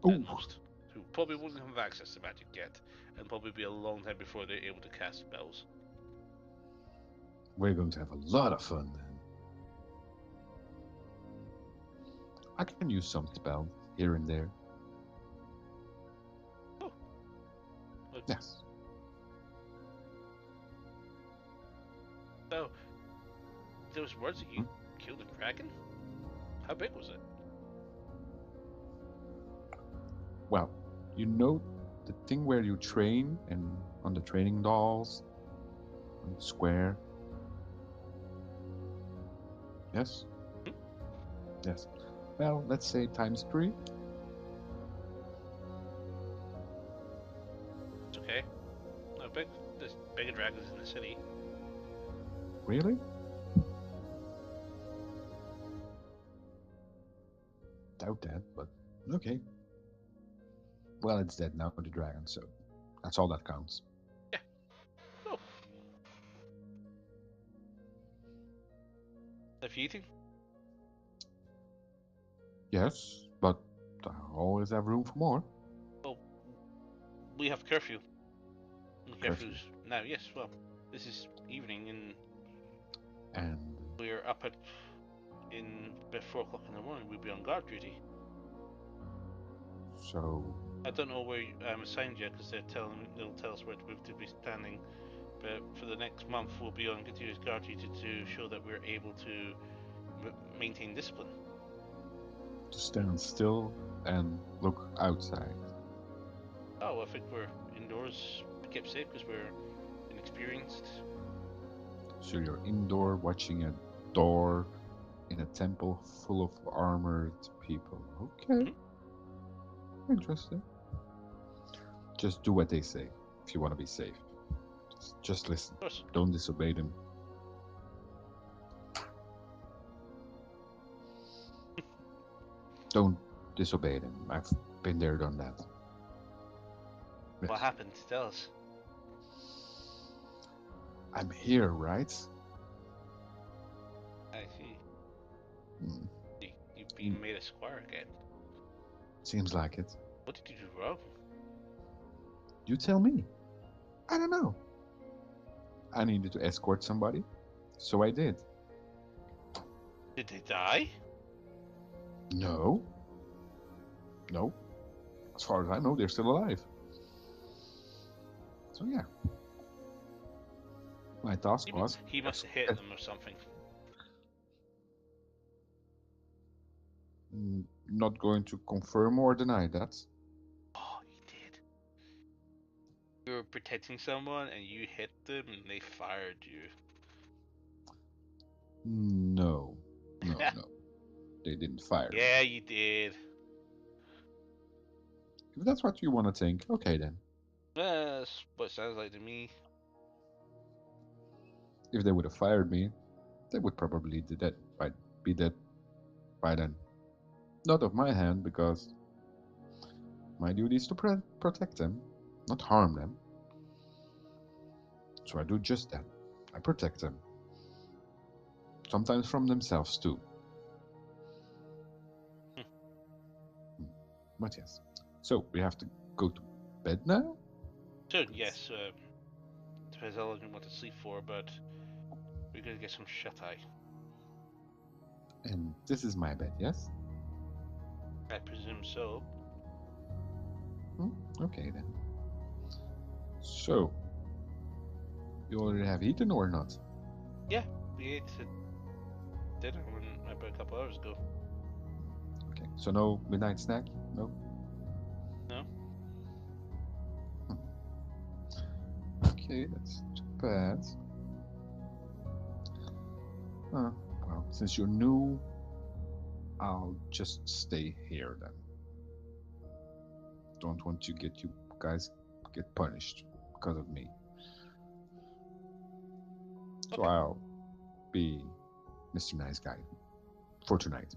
at oh, most, who probably wouldn't have access to magic yet, and probably be a long time before they're able to cast spells. we're going to have a lot of fun then. I can use some spells here and there. Oh, look, Yes. so there was words that you Hmm? killed a dragon. How big was it? Well, you know the thing where you train and on the training dolls on the square. Yes. Hmm? Yes. Well, let's say times three. It's okay. No big. There's bigger dragons in the city. Really? Doubt that, but okay. Well, it's dead now, the dragon, so that's all that counts. Yeah. Oh, have you eaten? Yes, but I always have room for more. Well, we have curfew. And Curfew. curfew's now. Yes. Well, this is evening, and And we're up at in about 4 o'clock in the morning. We'll be on guard duty. so, I don't know where I'm assigned yet because they'll tell us where to be standing. But for the next month, we'll be on continuous guard duty to show that we're able to maintain discipline. to stand still and look outside. Oh, I think we're indoors, kept safe because we're inexperienced. So you're indoor watching a door in a temple full of armored people. Okay, Mm-hmm. interesting. Just do what they say if you want to be safe. Just listen. Of course. Don't disobey them. Don't disobey them. I've been there, done that. What Yes. happened? Tell us. I'm here, right? I see. Hmm. You've been made a squire again. Seems like it. What did you do wrong? You tell me. I don't know. I needed to escort somebody, so I did. Did they die? No. No. As far as I know, they're still alive. So yeah. My task was He must have hit them or something. not going to confirm or deny that. Oh, you did. You were protecting someone and you hit them and they fired you. No. No, no. They didn't fire me. Yeah, you did. If that's what you want to think, okay then. That's what it sounds like to me. If they would have fired me, they would probably be dead by then. Not of my hand, because my duty is to protect them, not harm them. So I do just that. I protect them. Sometimes from themselves too. Hmm. But yes. So we have to go to bed now? So, yes, depends how long you want to sleep for, but we're gonna get some shut eye. And this is my bed, yes? I presume so. Okay then. So, you already have eaten or not? Yeah, we ate dinner about a couple hours ago. Okay, so no midnight snack? No? No? Okay, that's too bad. Well, since you're new, I'll just stay here then. Don't want you guys get punished because of me. So Okay. I'll be Mr. Nice Guy for tonight.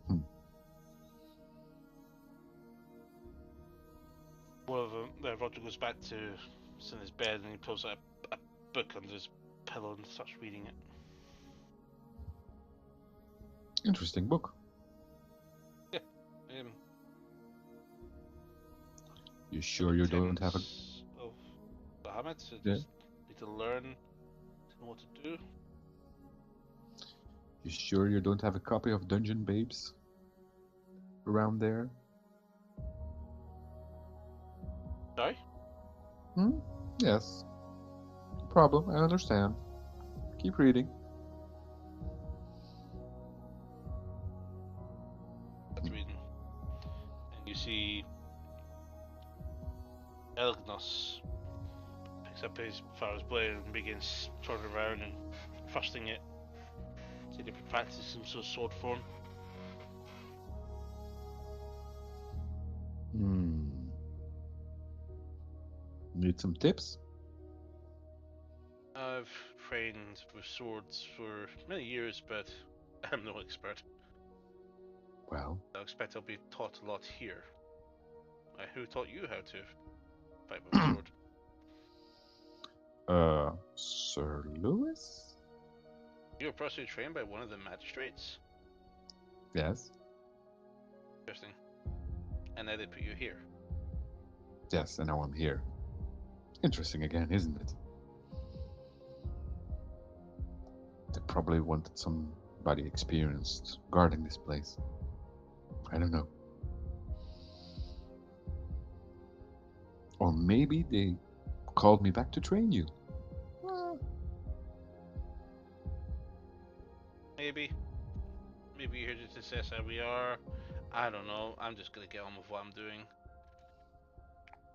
One of them, Roger goes back to sit in his bed and he pulls out a book under his pillow and starts reading it. Interesting book. Yeah. You The sure you don't have a? contents of Bahamut, so Yeah. just need to learn to know what to do. You sure you don't have a copy of Dungeon Babes around there? Sorry? Yes. No problem. I understand. Keep reading. That's reading. And you see Elgnos picks up his father's blade and begins turning around and thrusting it. So he practices some sort of sword form. Need some tips? I've trained with swords for many years, but I'm no expert. Well, I expect I'll be taught a lot here. Who taught you how to fight with a sword? Sir Lewis? You were personally trained by one of the magistrates? Yes. Interesting. And now they put you here. Yes, and now I'm here. Interesting again, isn't it? They probably wanted somebody experienced guarding this place. I don't know. Or maybe they called me back to train you. Maybe. Maybe you're here just to assess how we are. I don't know. I'm just gonna get on with what I'm doing.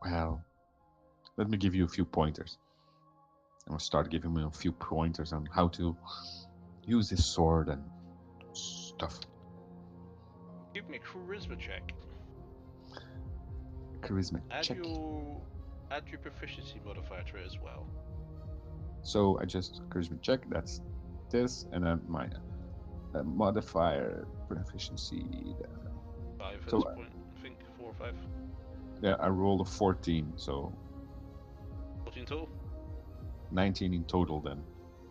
Well, let me give you a few pointers. I'm gonna start giving you a few pointers on how to use this sword and stuff. Give me a charisma check. Charisma Add check. your proficiency modifier to it as well. So I just charisma check. That's this, and then my modifier proficiency. 5. at So this point. I think 4 or 5. yeah, I rolled a 14, so 14 total. 19 in total then.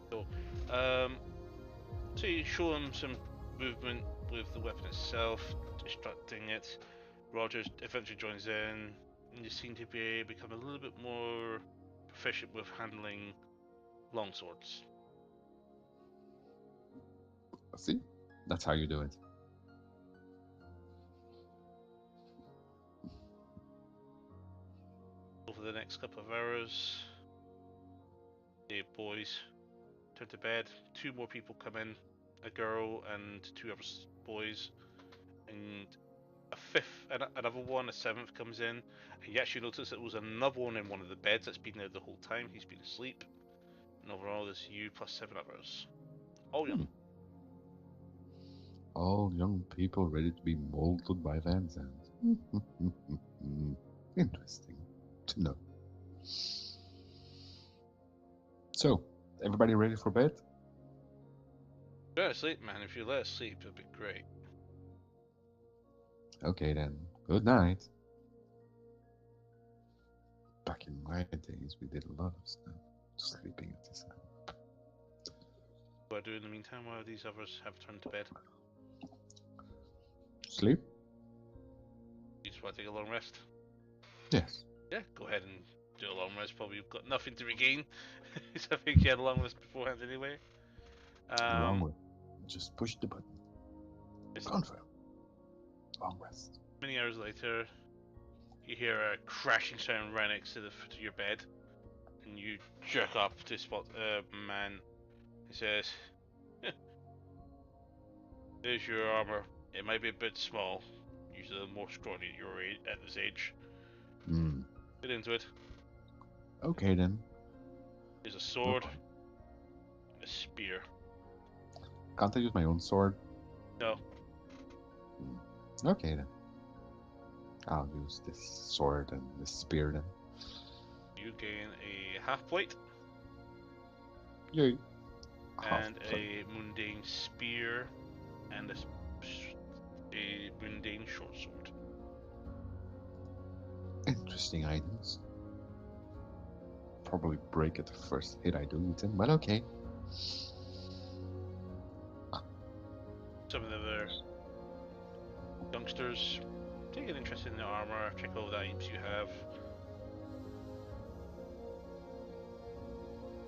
So, um, so you show him some movement with the weapon itself, distracting it. Rogers eventually joins in, and you seem to be become a little bit more proficient with handling longswords. See? That's how you do it. Over the next couple of hours, the boys turn to bed. 2 more people come in, a girl and 2 other boys, and a fifth, another one, a seventh comes in, and you actually notice that there was another one in one of the beds that's been there the whole time. He's been asleep, and overall there's you plus 7 others, all young. All young people ready to be molded by Van Zandt. Interesting to know. So, everybody ready for bed? Go to sleep, man. If you let us sleep, it'd be great. Okay then. Good night. Back in my days, we did a lot of stuff. Sleeping at this hour. What do I do in the meantime while these others have turned to bed? Sleep? You just want to take a long rest? Yes. Yeah, go ahead and do a long rest. Probably you've got nothing to regain. So I think you had a long rest beforehand anyway. Long way. Just push the button. Confirm. Long rest. Many hours later, you hear a crashing sound right next to your bed, and you jerk up to spot a man. He says, "There's your armor. It might be a bit small. Usually more scrawny at your age, at this age. Hmm. Get into it. Okay then. There's a sword, and a spear. Can't I use my own sword? No, Okay then. I'll use this sword and this spear then. you gain a half plate Yay. and Half a mundane spear and a mundane short sword. Interesting items. Probably break at the first hit I do with them, but okay. Some of the other youngsters take an interest in the armor, check all the items you have.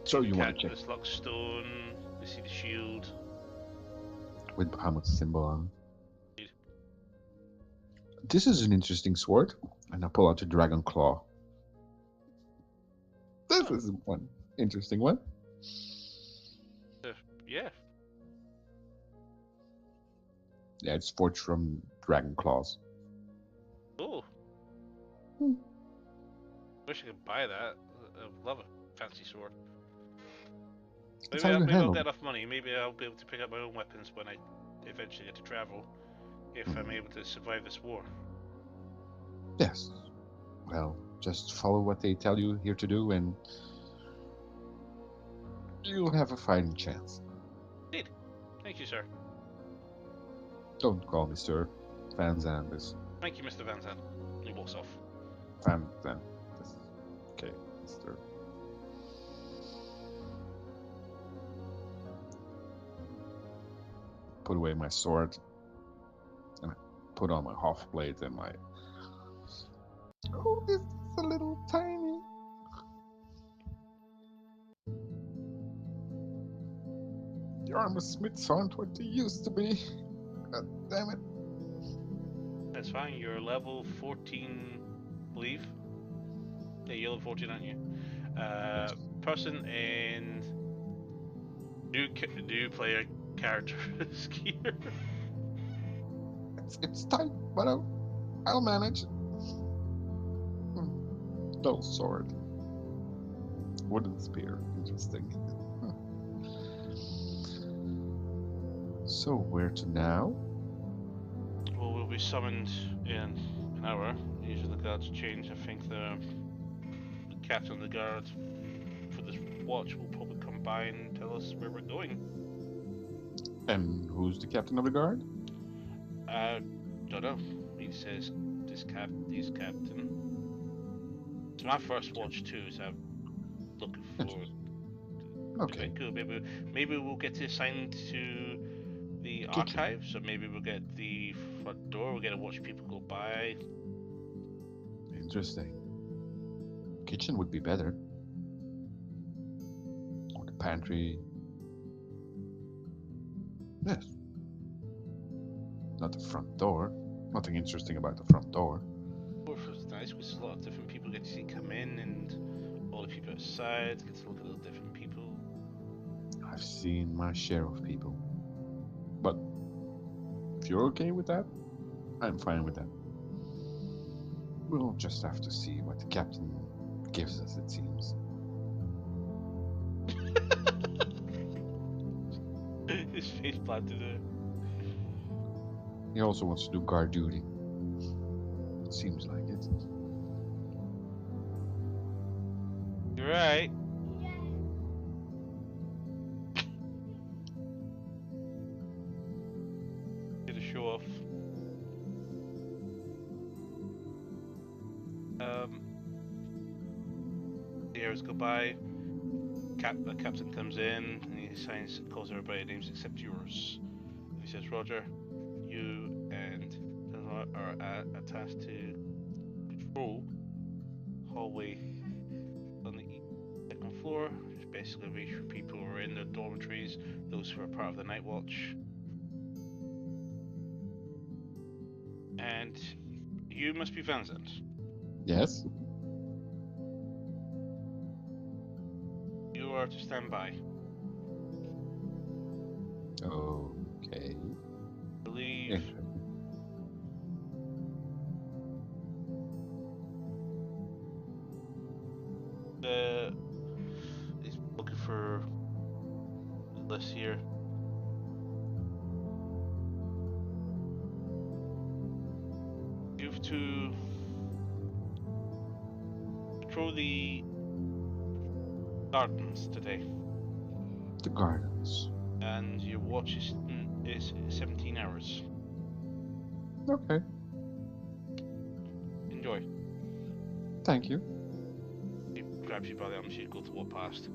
So you want to check This luck stone, you see the shield. with Bahamut's symbol on. Indeed. This is an interesting sword, and I pull out the dragon claw. This is one interesting one. Yeah, Yeah, it's forged from dragon claws. oh. Wish I could buy that. I love a fancy sword. It's Maybe, how you maybe I'll handle. get enough money. Maybe I'll be able to pick up my own weapons when I eventually get to travel. If I'm able to survive this war. Yes. Well, just follow what they tell you here to do, and you'll have a fighting chance. Indeed. Thank you, sir. Don't call me Sir. Van Zandt is Thank you, Mr. Van Zandt. He walks off. Van Zandt. Okay, Mr. Put away my sword, and I put on my half plate and my. Oh, this is a little tiny. The armor smiths aren't what they used to be. God damn it. That's fine. You're level 14, I believe. Yeah, you're level 14, aren't you? Person and new player character skier. It's tight, but I'll manage. Dull sword. Wooden spear. Interesting. So, where to now? Well, we'll be summoned in an hour. Usually the guards change. I think the captain of the guard for this watch will probably come by and tell us where we're going. And who's the captain of the guard? Don't know. He says, "This is captain." It's my first watch too, so I'm looking forward. Okay. Cool. Maybe we'll get assigned to the Kitchen. archives, or maybe we'll get the front door. We'll get to watch people go by. Interesting. Kitchen would be better. Or the pantry. Yes. Not the front door. Nothing interesting about the front door. Dwarf was nice because there's a lot of different people get to see come in, and all the people outside get to look at the different people. I've seen my share of people. But if you're okay with that, I'm fine with that. We'll just have to see what the captain gives us, it seems. His face planted there. He also wants to do guard duty. It seems like it. You're right. Get a show off. The hours go by. The captain comes in and he signs, calls everybody names except yours. And he says, "Roger, you and are tasked to patrol hallway on the second floor. Just basically make sure people are in their dormitories, those who are part of the night watch. And you must be Vincent. Yes? You are to stand by. Okay. I believe Interesting. he's looking for the list here. You have to patrol the gardens today, The gardens. and your watch is 17 hours. Okay. Enjoy. Thank you. He grabs you by the arm so you go to walk past.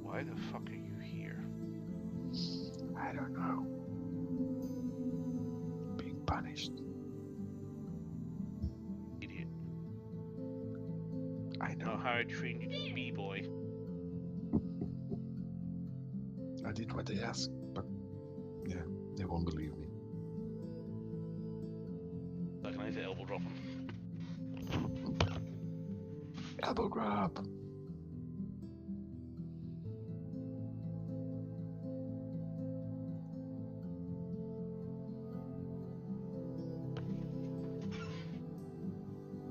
Why the fuck are you here? I don't know. Being punished. Idiot. I Know know. how I trained you to be, boy. I did what they asked, but yeah, they won't believe me. I can only elbow drop him. Elbow drop.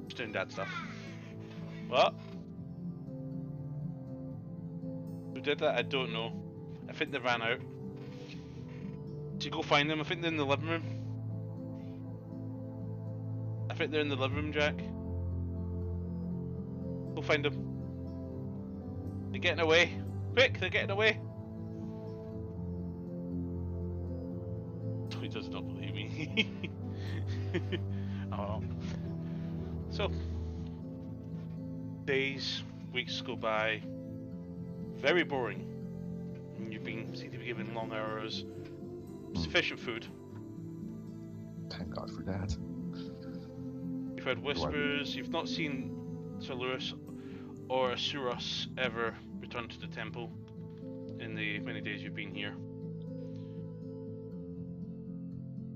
Just doing dad stuff. What? Who did that? I don't know. I think they ran out. To go find them, I think they're in the living room. I think they're in the living room, Jack. Go find them. They're getting away. Quick, they're getting away. He does not believe me. Oh. So, days, weeks go by. Very boring. You've been seem to be given long hours. Sufficient food. Thank God for that. You've heard whispers. You've not seen Sir Lewis or Asuros ever return to the temple in the many days you've been here.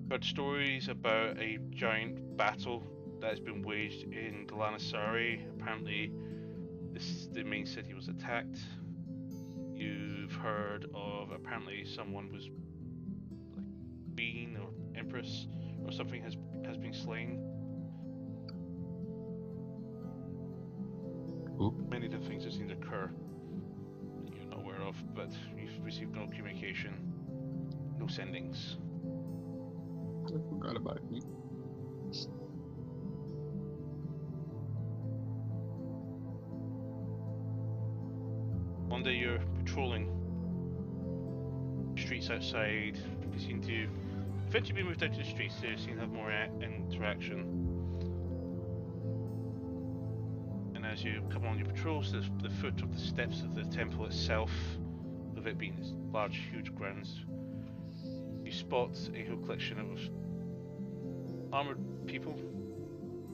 You've heard stories about a giant battle that has been waged in Galanisari. Apparently, the main city was attacked. You've heard of apparently someone was like queen or empress or something has been slain. Oop. Many different things have seemed to occur that you're not aware of, but you've received no communication, no sendings. I forgot about me. One day you're patrolling streets outside. You seem to eventually be moved out to the streets, so you seem to have more interaction. as you come on your patrols to the foot of the steps of the temple itself, with it being large, huge grounds, you spot a whole collection of armored people,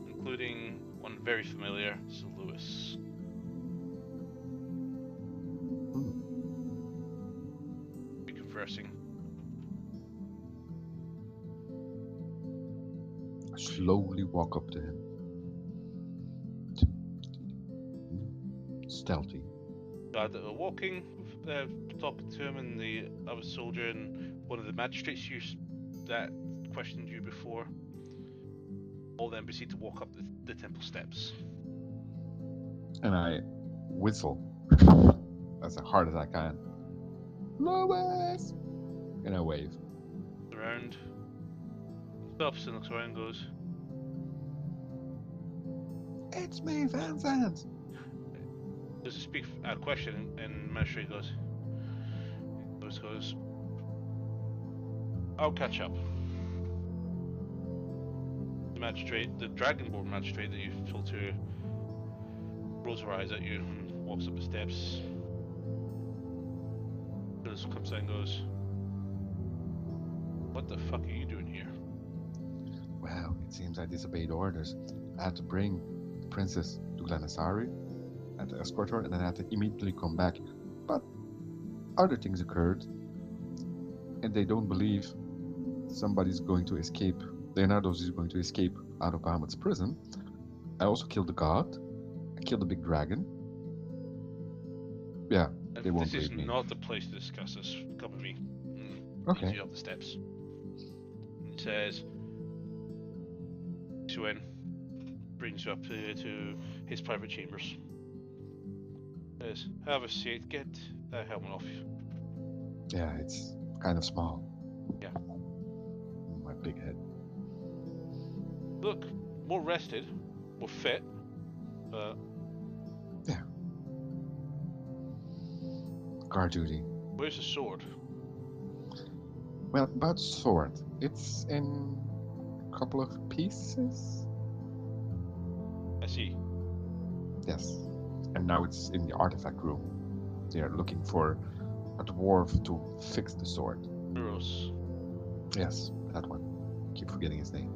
including one very familiar, Sir Lewis. Be conversing. I slowly walk up to him. Stealthy. Walking, talking to him, and the other soldier and one of the magistrates that questioned you before. All then proceed to walk up the temple steps. And I whistle as hard as I can. Lois! And I wave. Around, stops and looks around and goes, It's me, Vincent! does he speak out a question, and the magistrate goes, I'll catch up. The magistrate, the dragonborn magistrate that you told to, rolls her eyes at you and walks up the steps. Just comes out and goes, what the fuck are you doing here? Well, it seems I disobeyed orders. I had to bring the princess to Glenasari, I had to escort her, and then I had to immediately come back. But other things occurred, and they don't believe somebody's going to escape. Leonardo's is going to escape out of Bahamut's prison. I also killed the god. I killed the big dragon. Yeah, they won't This is believe me. not the place to discuss this. Come with me. Okay. Leads you up the steps. It says, Suen brings you up to his private chambers. Says, have a seat, get that helmet off you. Yeah, it's kind of small. Yeah. My big head. Look, more rested, more fit, but Yeah. Guard duty. where's the sword? Well, about sword. It's in a couple of pieces. I see. Yes. And now it's in the artifact room. They are looking for a dwarf to fix the sword. Euros. Yes, that one. Keep forgetting his name.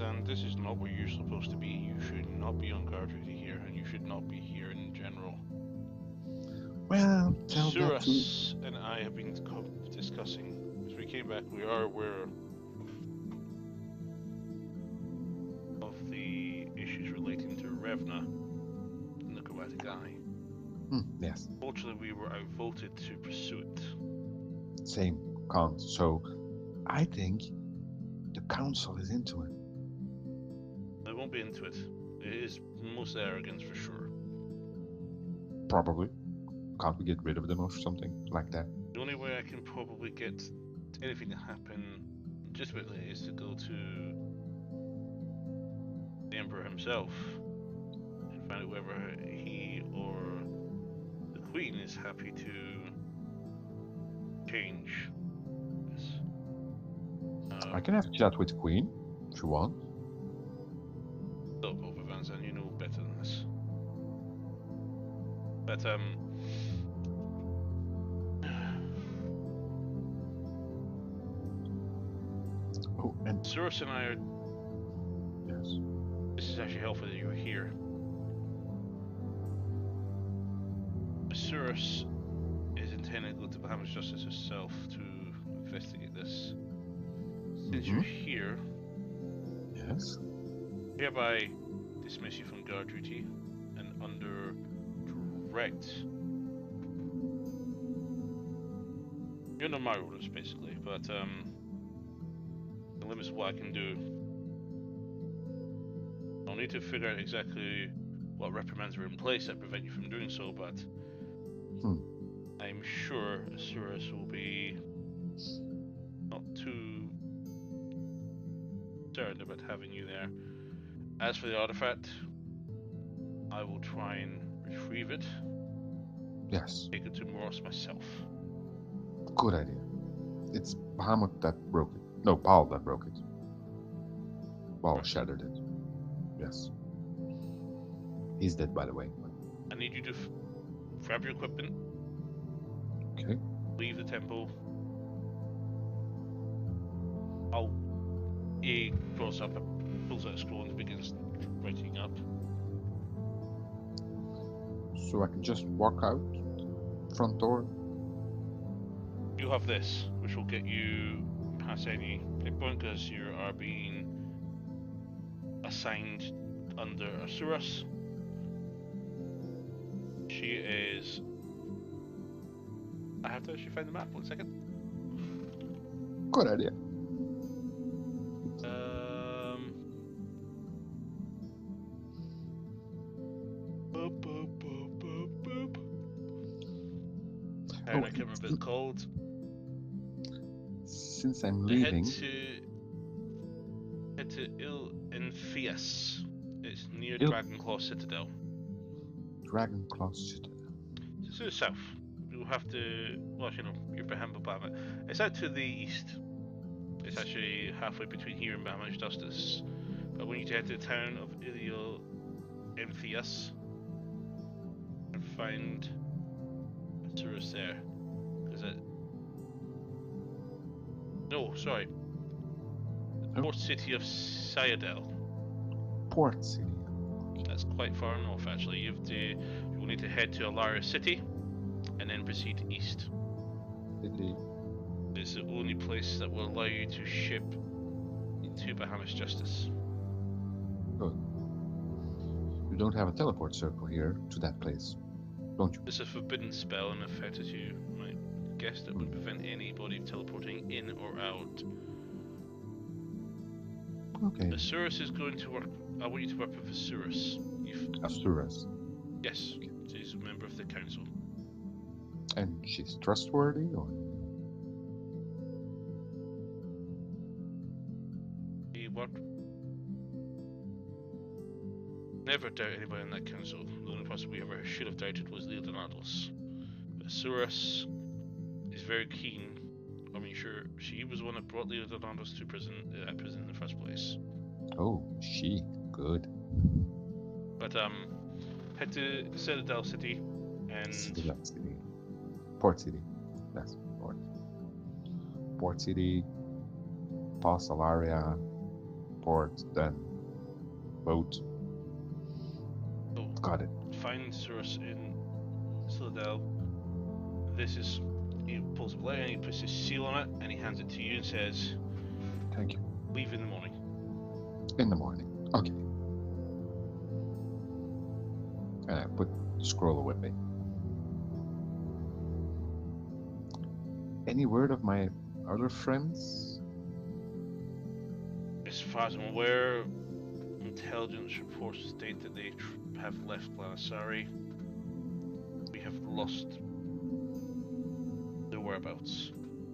And this is not where you're supposed to be. You should not be on guard duty here, and you should not be here in general. Well, tell that to... Surus and I have been discussing. As we came back, we are aware of the issues relating to Revna and the chromatic eye. Yes. Fortunately, we were outvoted to pursue it. Same count. So, I think the council is into it. I won't be into it. It is most arrogance for sure. Probably. Can't we get rid of them or something like that? The only way I can probably get anything to happen legitimately is to go to the Emperor himself and find out whether he or the Queen is happy to change this. I can have a chat with the Queen, if you want. Stop over Vanzan, you know better than this. But Oh, and... Surus and I are... Yes. This is actually helpful that you're here. Surus is intending to go to Bahamut's Justice herself to investigate this. Since you're here, Yes. hereby dismiss you from guard duty and under direct. You're under my orders, basically, but the limits of what I can do. I'll need to figure out exactly what reprimands are in place that prevent you from doing so, but I'm sure Surus will be not too concerned about having you there. As for the artifact, I will try and retrieve it. Yes. Take it to Moros myself. Good idea. It's Bahamut that broke it. No, Paul that broke it. Paul shattered it. Yes. He's dead, by the way. I need you to grab your equipment, Okay. leave the temple. He pulls out a scroll and begins writing up. So I can just walk out front door. You have this, which will get you past any checkpoint because you are being assigned under Asuras. She is. I have to actually find the map. 1 second. Good idea. Boop, boop, boop, boop, boop. Oh, I can't remember what it's called. Since I'm leaving, head to Il Enfias. It's near Il- Dragonclaw Citadel. Dragonclaw Citadel. It's to the south. You'll have to. Well, you know, you're behind Bahama. It's out to the east. It's actually halfway between here and Bahama's Justice. But we need to head to the town of Il Enfias and find a tourist there. Is it? No, sorry. The port city of Citadel. Port City. That's quite far north, actually. You will need to head to Alara City, and then proceed east. It's the only place that will allow you to ship into Bahamas Justice. Good. You don't have a teleport circle here to that place, don't you? It's a forbidden spell, and if as you might guess, that would prevent anybody teleporting in or out. Okay. Asuras is going to work. I want you to work with Asuras. Asuras. Yes, she's a member of the council. And she's trustworthy, or? He worked. Never doubt anybody in that council. The only person we ever should have doubted was Leonardos. But Asuras is very keen. I mean, sure, she was the one that brought Leonardos to prison in the first place. Oh, she. Good. But head to Citadel City and Citadel City. Port City. Yes, Port. Port City. Past Alaria. Port, then boat. oh, Got it. find Asuras in Citadel. This is. He pulls a letter and he puts his seal on it and he hands it to you and says, Thank you. "Leave in the morning." In the morning. Okay. And I put the scroll away. Any word of my other friends? As far as I'm aware, intelligence reports state that they have left Glanasari. We have lost their whereabouts.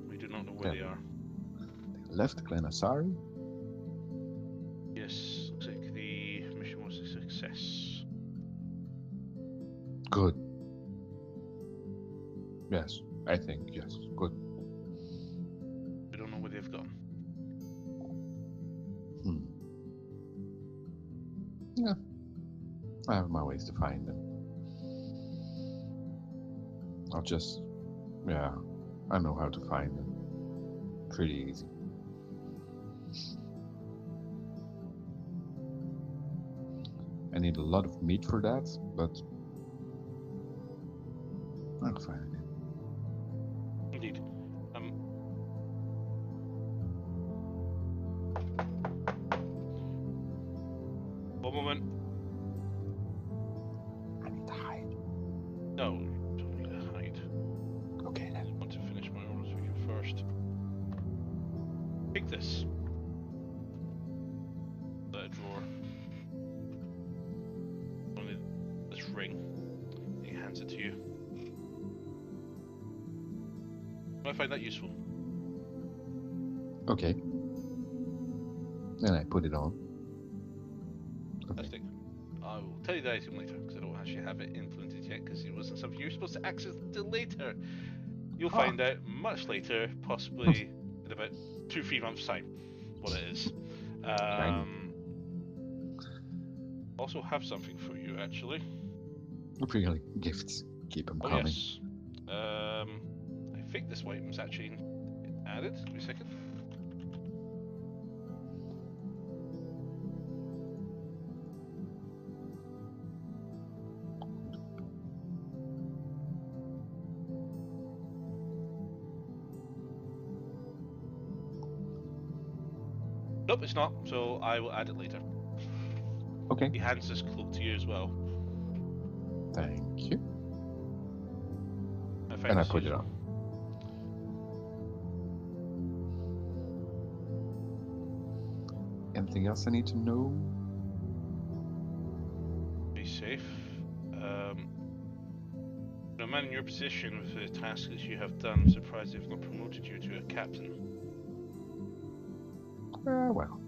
We do not know where they are. They left Glenasari? Yes, looks like the mission was a success. Good. Yes, I think, yes. Good. We don't know where they've gone. Yeah. I have my ways to find them. I'll just... Yeah, I know how to find them. Pretty easy. I need a lot of meat for that, but I'll find it. Indeed. One moment. I need to hide. No, you don't need to hide. Okay I then. just want to finish my orders with you first. Take this. That drawer. Only this ring. He hands it to you. I find that useful. Okay. And I put it on. Fantastic. I will tell you the item later because I don't actually have it implemented yet because it wasn't something you're supposed to access until later. You'll find out much later, possibly in about 2-3 months' time, what it is. Also have something for you, actually. Really, gifts. Keep them Oh coming. yes. I think this item's actually added. Give me a second. Nope, it's not. So I will add it later. Okay, He hands this cloak to you as well. thank you. I find And I this put it useful. on. Anything else I need to know? Be safe. No man in your position with the tasks that you have done, I'm surprised they've not promoted you to a captain. Well,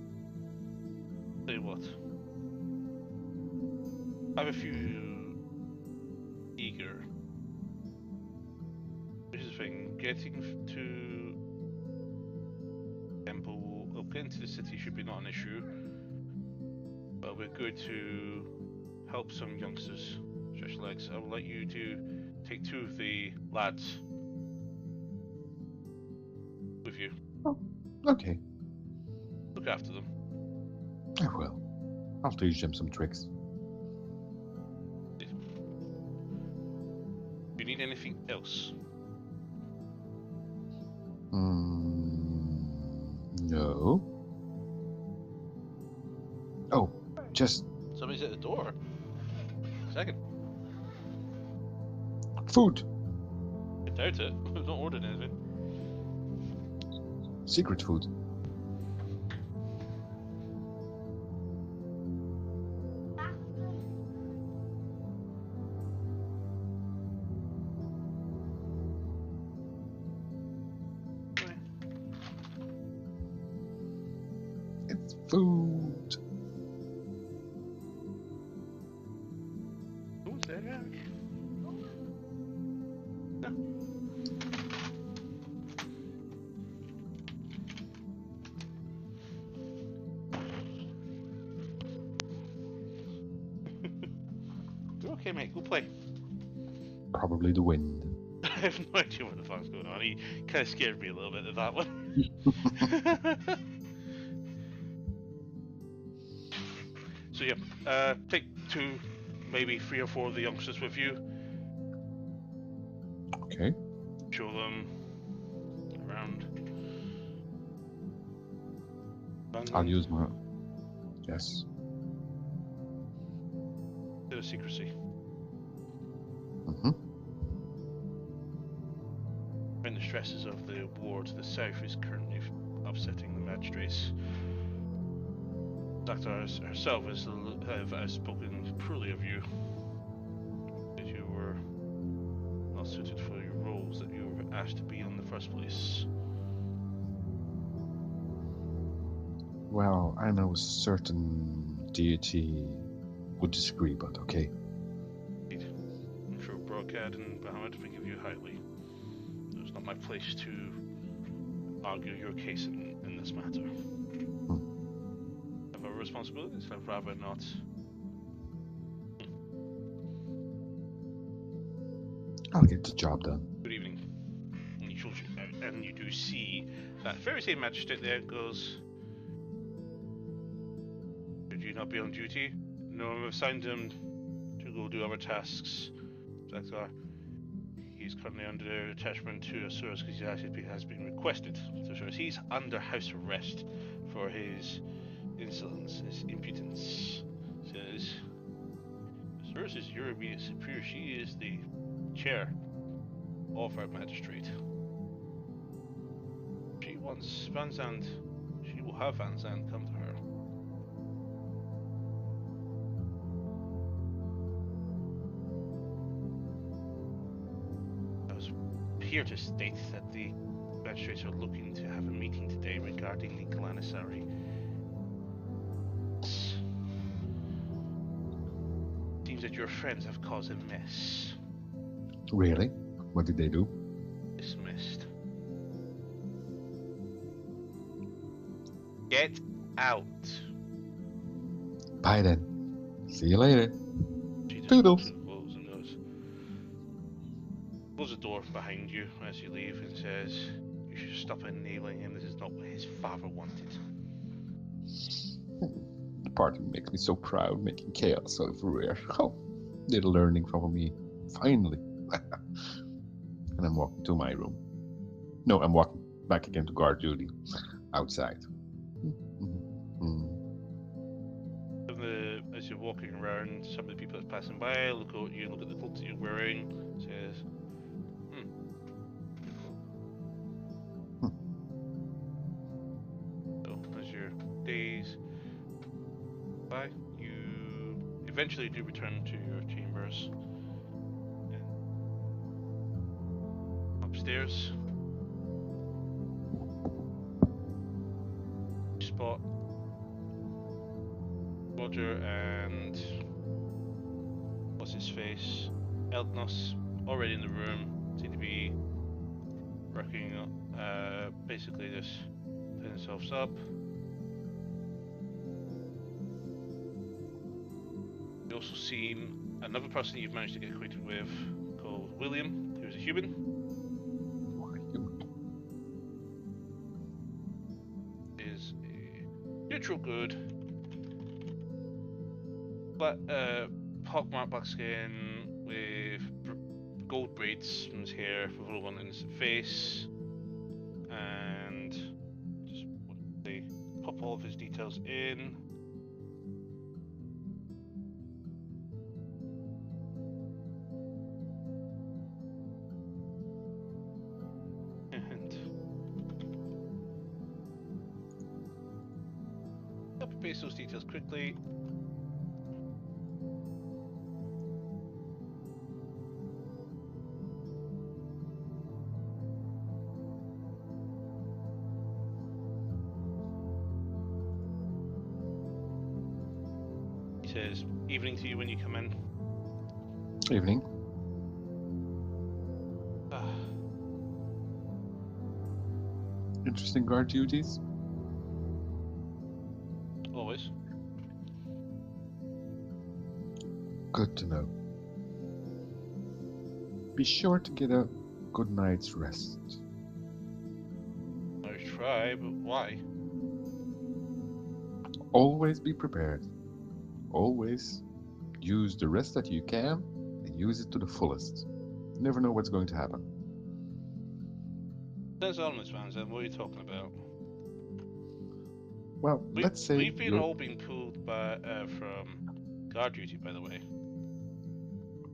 Say what? I have a few eager. Here's the thing: getting to temple, well, getting to the city should be not an issue. But we're good to help some youngsters stretch legs. I would like you to take 2 of the lads with you. oh, okay, Look after them. I will. I'll teach them some tricks. Do you need anything else? No. Oh, just Somebody's at the door. Second. food. I doubt it. I've not ordered anything. Secret food. Right. It's food. Who's there? Yeah. No. You're okay, mate. Go play. Probably the wind. I have no idea what the fuck's going on. He kind of scared me a little bit at that one. So yeah, take 2, maybe 3 or 4 of the youngsters with you. Okay. Show them around. I'll use my. Yes. Bit of secrecy. Mm-hmm. When the stresses of the war to the south is currently upsetting the magistrates. Doctor herself has spoken poorly of you. That you were not suited for your roles that you were asked to be in the first place. Well, I know a certain deity would disagree, but okay. I'm sure Brocad and Bahamut forgive you highly. It's not my place to argue your case in this matter. I have a responsibility, so I'd rather not. I'll get the job done. Good evening. And you do see that very same magistrate there goes, should you not be on duty? No, I've assigned him to go do other tasks. Zakar. He's currently under attachment to Asuras because he has been requested to Asuras. He's under house arrest for his insolence, his impudence. Says, Asuras is your immediate superior. She is the chair of our magistrate. She wants Van Zandt. She will have Van Zandt come to her. I was here to state that the magistrates are looking to have a meeting today regarding the Glanissary. Seems that your friends have caused a mess. Really? What did they do? Dismissed. Get out. Bye then. See you later. She just Toodles. walks and closes and goes. Closes the door behind you as you leave and says, "You should stop enabling him. This is not what his father wanted." The party makes me so proud, making chaos everywhere. Oh, they're learning from me. Finally. And I'm walking to my room. No, I'm walking back again to guard duty. Outside. As you're walking around, some of the people that's passing by look at you, look at the clothes that you're wearing, says, So as your days by, you eventually do return to your chambers. Upstairs, you spot Roger and what's his face, Eldnos, already in the room. Seem to be working, basically just putting themselves up. You also see another person you've managed to get acquainted with called William, who's a human. Is a neutral good, but pockmarked black skin with gold braids in his hair, with a little one in his face, and just they pop all of his details in. And copy paste those details quickly. He says, "Evening to you when you come in." Evening. Interesting guard duties? Always. Good to know. Be sure to get a good night's rest. I try, but why? Always be prepared. Always use the rest that you can and use it to the fullest. You never know what's going to happen. Says on this man, what are you talking about? Well, let's say we've been you're... all being pulled by from guard duty, by the way.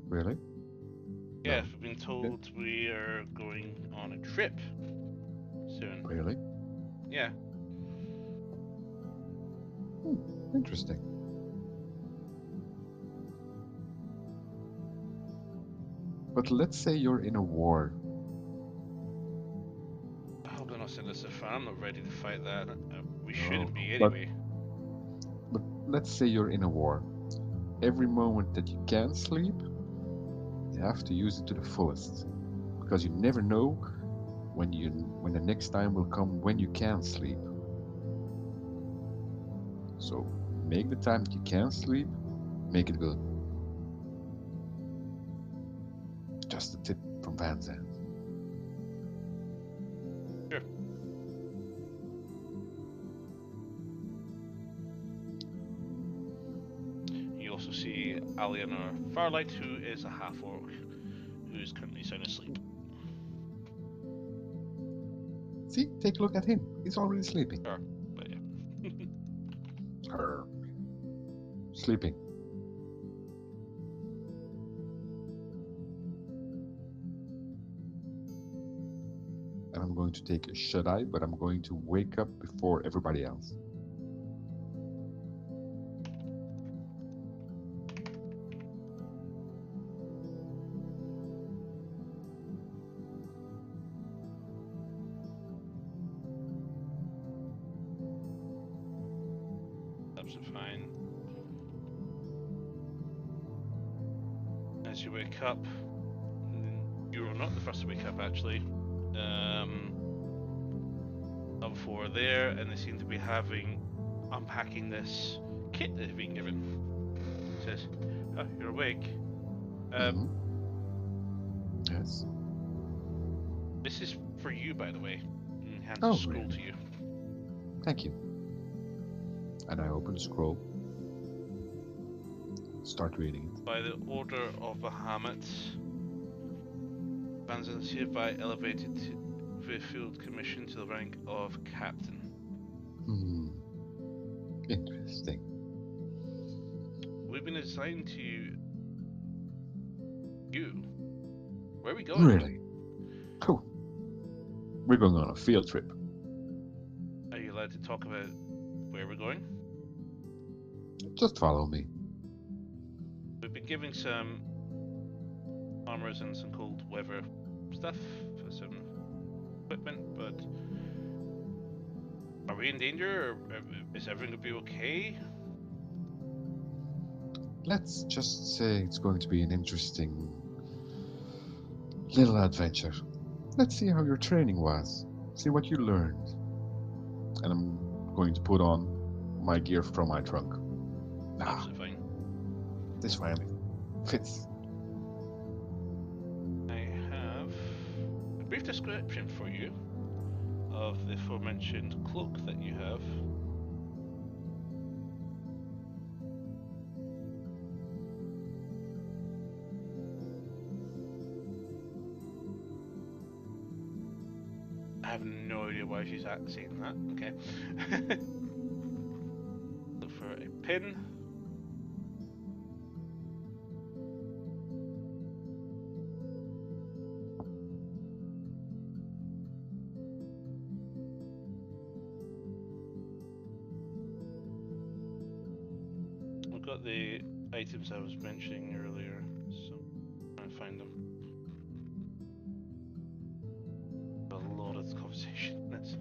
Really? Yes, No. we've been told we are going on a trip soon. Really? Yeah. Interesting. But let's say you're in a war. I hope they're not sending us a fan. I'm not ready to fight that. We No, shouldn't be anyway. But let's say you're in a war. Every moment that you can sleep, you have to use it to the fullest. Because you never know when the next time will come when you can sleep. So make the time that you can sleep, make it good. Just a tip from Van Zandt. Sure. You also see Alienor Farlight, who is a half-orc, who's currently sound asleep. See, take a look at him. He's already sleeping. Sure, but yeah. Sleeping. And I'm going to take a shut-eye, but I'm going to wake up before everybody else. Absolutely fine. As you wake up, you're not the first to wake up actually. Other four are there, and they seem to be unpacking this kit that they've been given. says, "Oh, you're awake. Mhm. Yes. This is for you, by the way." And he hands a Oh, scroll really? to you. Thank you. And I open the scroll. Start reading it. By the order of Bahamut, Vanzan is hereby elevated to the field commission to the rank of captain. Hmm. Interesting. We've been assigned to you. Where are we going? Really? Cool. We're going on a field trip. Are you allowed to talk about where we're going? Just follow me. We've been giving some armors and some cold weather stuff for some equipment, but are we in danger? Or is everything going to be okay? Let's just say it's going to be an interesting little adventure. Let's see how your training was. See what you learned. And I'm going to put on my gear from my trunk. Absolutely fine. This finally fits. I have a brief description for you of the aforementioned cloak that you have. I have no idea why she's saying that. Okay. Look for a pin. I've got the items I was mentioning earlier, so I'm trying to find them. A lot of conversation in this.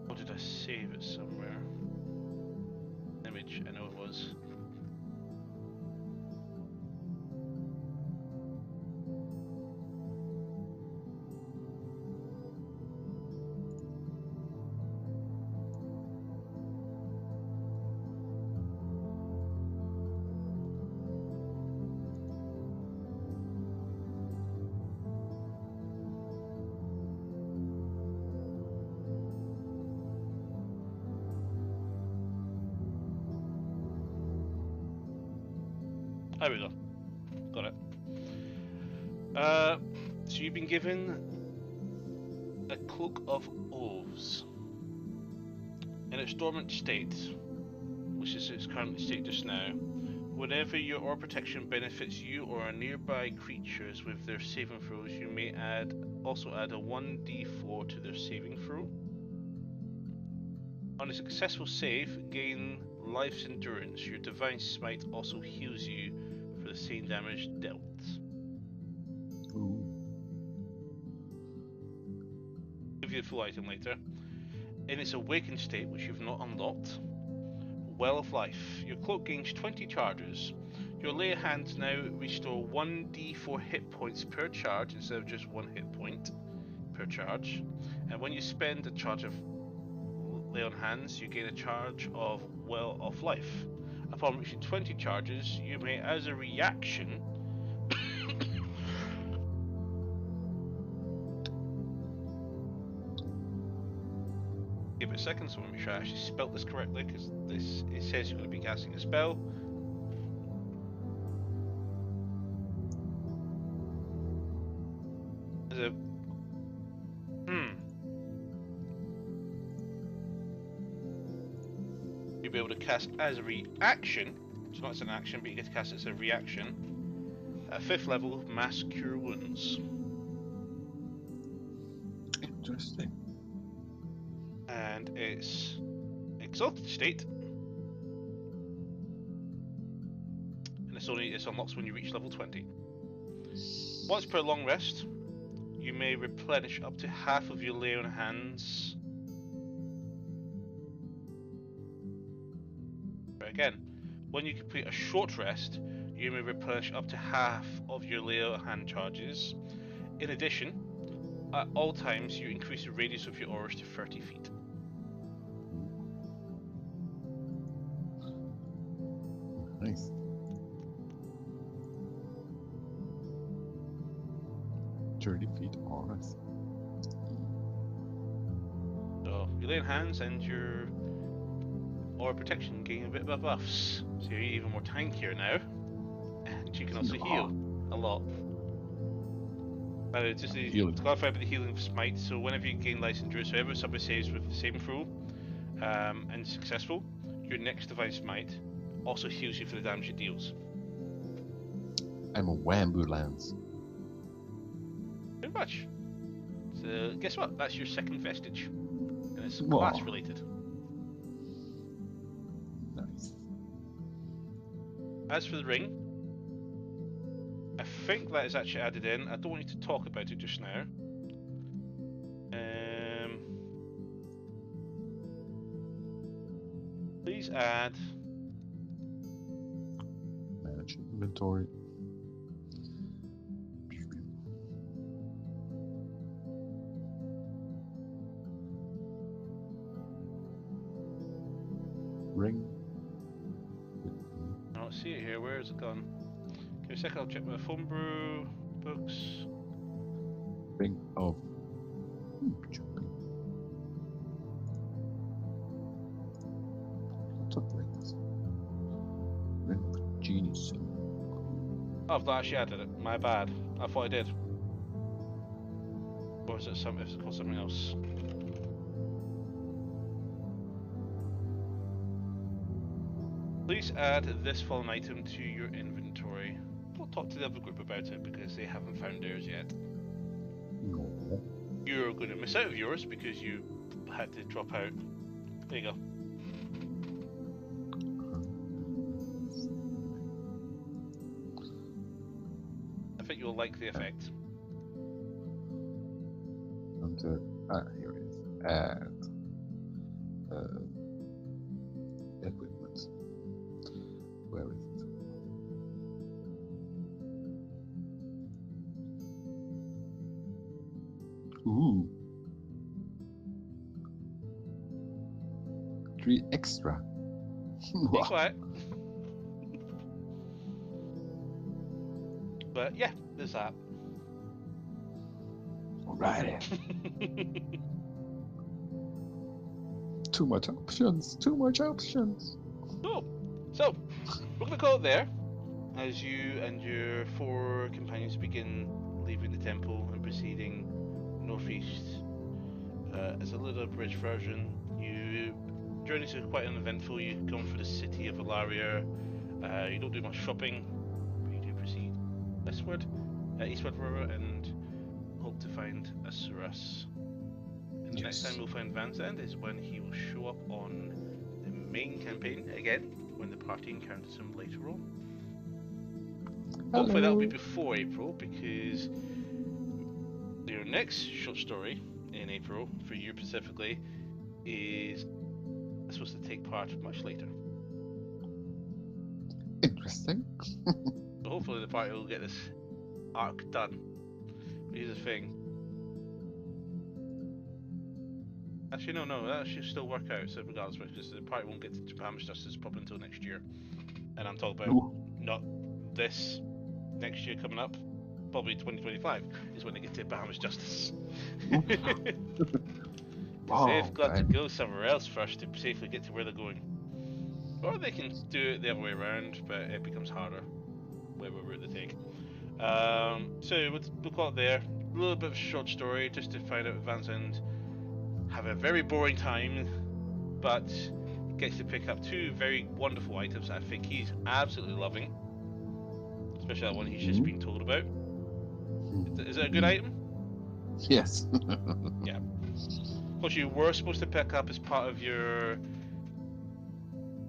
Or did I save it somewhere? Image, I know it was. There we go. Got it. So you've been given a cloak of oaths in its dormant state, which is its current state just now. Whenever your aura protection benefits you or nearby creatures with their saving throws, you may also add a 1d4 to their saving throw. On a successful save, gain life's endurance. Your divine smite also heals you for the same damage dealt. Ooh. Give you the full item later. In its awakened state, which you've not unlocked, Well of Life. Your cloak gains 20 charges. Your lay of hands now restore 1d4 hit points per charge instead of just 1 hit point per charge. And when you spend a charge of lay on hands, you gain a charge of Well of Life. Upon reaching 20 charges, you may, as a reaction, give it a second, so I want to make sure I actually spelt this correctly, because it says you're going to be casting a spell. There's a you'll be able to cast as a reaction, so not as an action, but you get to cast it as a reaction. At 5th level, Mass Cure Wounds. Interesting. And it's Exalted State. And it unlocks when you reach level 20. Once per long rest, you may replenish up to half of your lay on hands. But again, when you complete a short rest, you may replenish up to half of your lay on hand charges. In addition, at all times, you increase the radius of your auras to 30 feet. Nice. $30 feet auras. So you lay in hands and your aura protection gain a bit of buffs. So you're even more tankier now. And you can also heal a lot. Now, just to clarify about the healing smite, so whenever you gain life endurance, so whenever somebody saves with the saving throw and successful, your next divine smite also heals you for the damage it deals. I'm a wambulance. Very much. So guess what? That's your second vestige. And it's class related. Nice. As for the ring, I think that is actually added in. I don't want you to talk about it just now. Please add. Manage inventory. Ring. I don't see it here. Where is it gone? Give me a second. I'll check my phone brew books. Ring of jumping. Lots of rings. Ring of genius. Oh, I've not actually added it. My bad. I thought I did. Or is it something? Is it called something else? Please add this fallen item to your inventory. We'll talk to the other group about it because they haven't found theirs yet. No. You're going to miss out of yours because you had to drop out. There you go. I think you'll like the effect. Here it is. Add equipment. Where is it? Ooh. 3 extra. Be quiet. But yeah, there's that. Alrighty. Too much options. Too much options. Cool. So, we're going to call it there as you and your 4 companions begin leaving the temple and proceeding northeast. As a little abridged version, you journeys are quite uneventful. You come through the city of Valaria. You don't do much shopping. You do proceed westward, eastward river, and hope to find Asuras. And the next time we'll find Van's End is when he will show up on the main campaign again, when the party encounters him later on. Hopefully that'll be before April, because your next short story in April, for you specifically, is supposed to take part much later. Interesting. So hopefully the party will get this arc done. But here's the thing. Actually, no, that should still work out, so regardless, because the party won't get to Baham's Justice probably until next year. And I'm talking about not this next year coming up, probably 2025 is when they get to Baham's Justice. They've got to go somewhere else first to safely get to where they're going. Or they can do it the other way around, but it becomes harder whatever route they take. So we'll call it there. A little bit of a short story just to find out if Van's End have a very boring time, but gets to pick up 2 very wonderful items that I think he's absolutely loving. Especially that one he's just been told about. Is it a good item? Yes. Yeah. Of course, you were supposed to pick up as part of your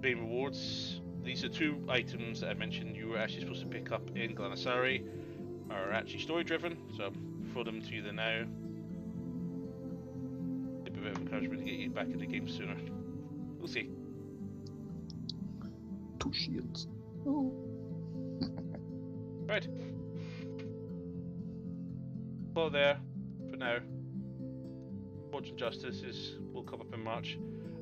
main rewards. These are 2 items that I mentioned you were actually supposed to pick up in Glanasari, are actually story driven, so throw them to you there now. It'd be a bit of encouragement to get you back in the game sooner. We'll see. 2 shields. Oh. Right. Well, there for now. Fortune Justice will come up in March.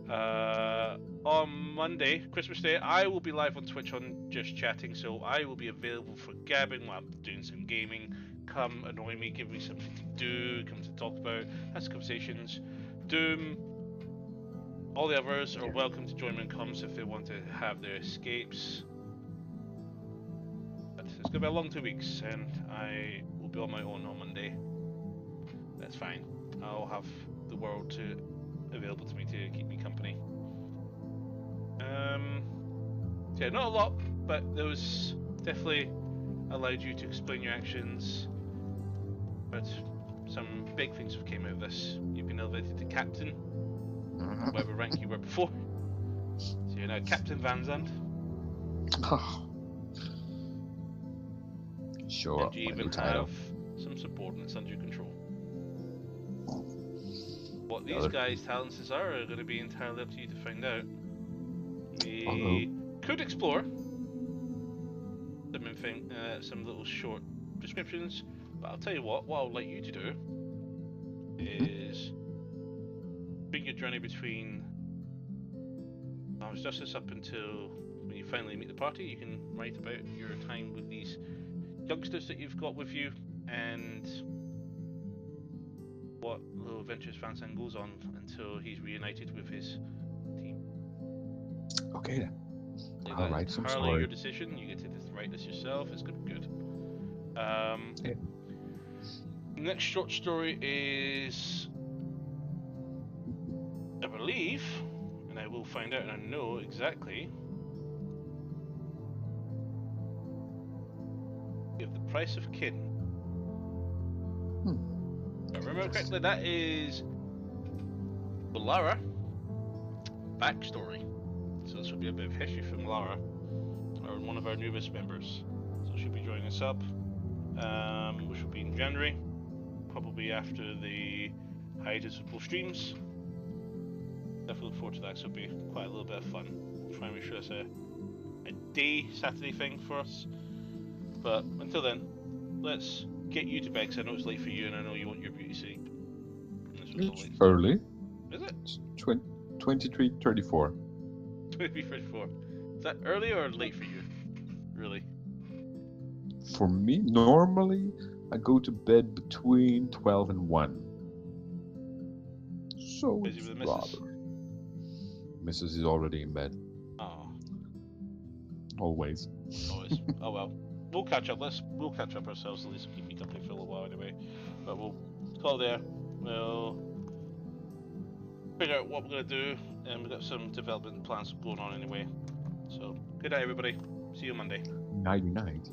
On Monday, Christmas Day, I will be live on Twitch on Just Chatting, so I will be available for gabbing while I'm doing some gaming. Come annoy me, give me something to do, come to talk about, have some conversations. Doom, all the others are welcome to join me in comms if they want to have their escapes. But it's going to be a long 2 weeks, and I will be on my own on Monday. That's fine. I'll have the world available to me to keep me company. Yeah, not a lot, but there was definitely allowed you to explain your actions. But some big things have came out of this. You've been elevated to captain, whatever rank you were before. So you're now Captain Van Zandt. Sure, And you my even new title. have some subordinates under your control. What these Other- guys' talents are going to be entirely up to you to find out. We could explore some little short descriptions, but I'll tell you what I'll like you to do is bring your journey between Arms Justice up until when you finally meet the party. You can write about your time with these youngsters that you've got with you and what little adventures Vansan goes on until he's reunited with his team. Okay then. Like I'll that write is some entirely story. your decision. You get to write this yourself. It's gonna be good. Next short story is, I believe, and I will find out and I know exactly. We have the price of kin. If I remember correctly, that is Lara backstory. So this will be a bit of history from Lara, or one of our newest members. So she'll be joining us up, which will be in January, probably after the hiatus of both streams. Definitely look forward to that. So it'll be quite a little bit of fun. We'll try and make sure it's a day Saturday thing for us. But until then, let's get you to bed because I know it's late for you and I know you want your beauty sleep. It's early. Is it? It's 23:34. 23:34. Is that early or late for you? Really? For me, normally I go to bed between 12 and 1. So Busy it's with the missus? rather. Mrs. is already in bed. Oh, Always. always. Oh well. We'll catch up. We'll catch up ourselves. At least keep me company for a little while anyway. But we'll call there. We'll figure out what we're gonna do, and we've got some development plans going on anyway. So good night, everybody. See you Monday. Nighty night.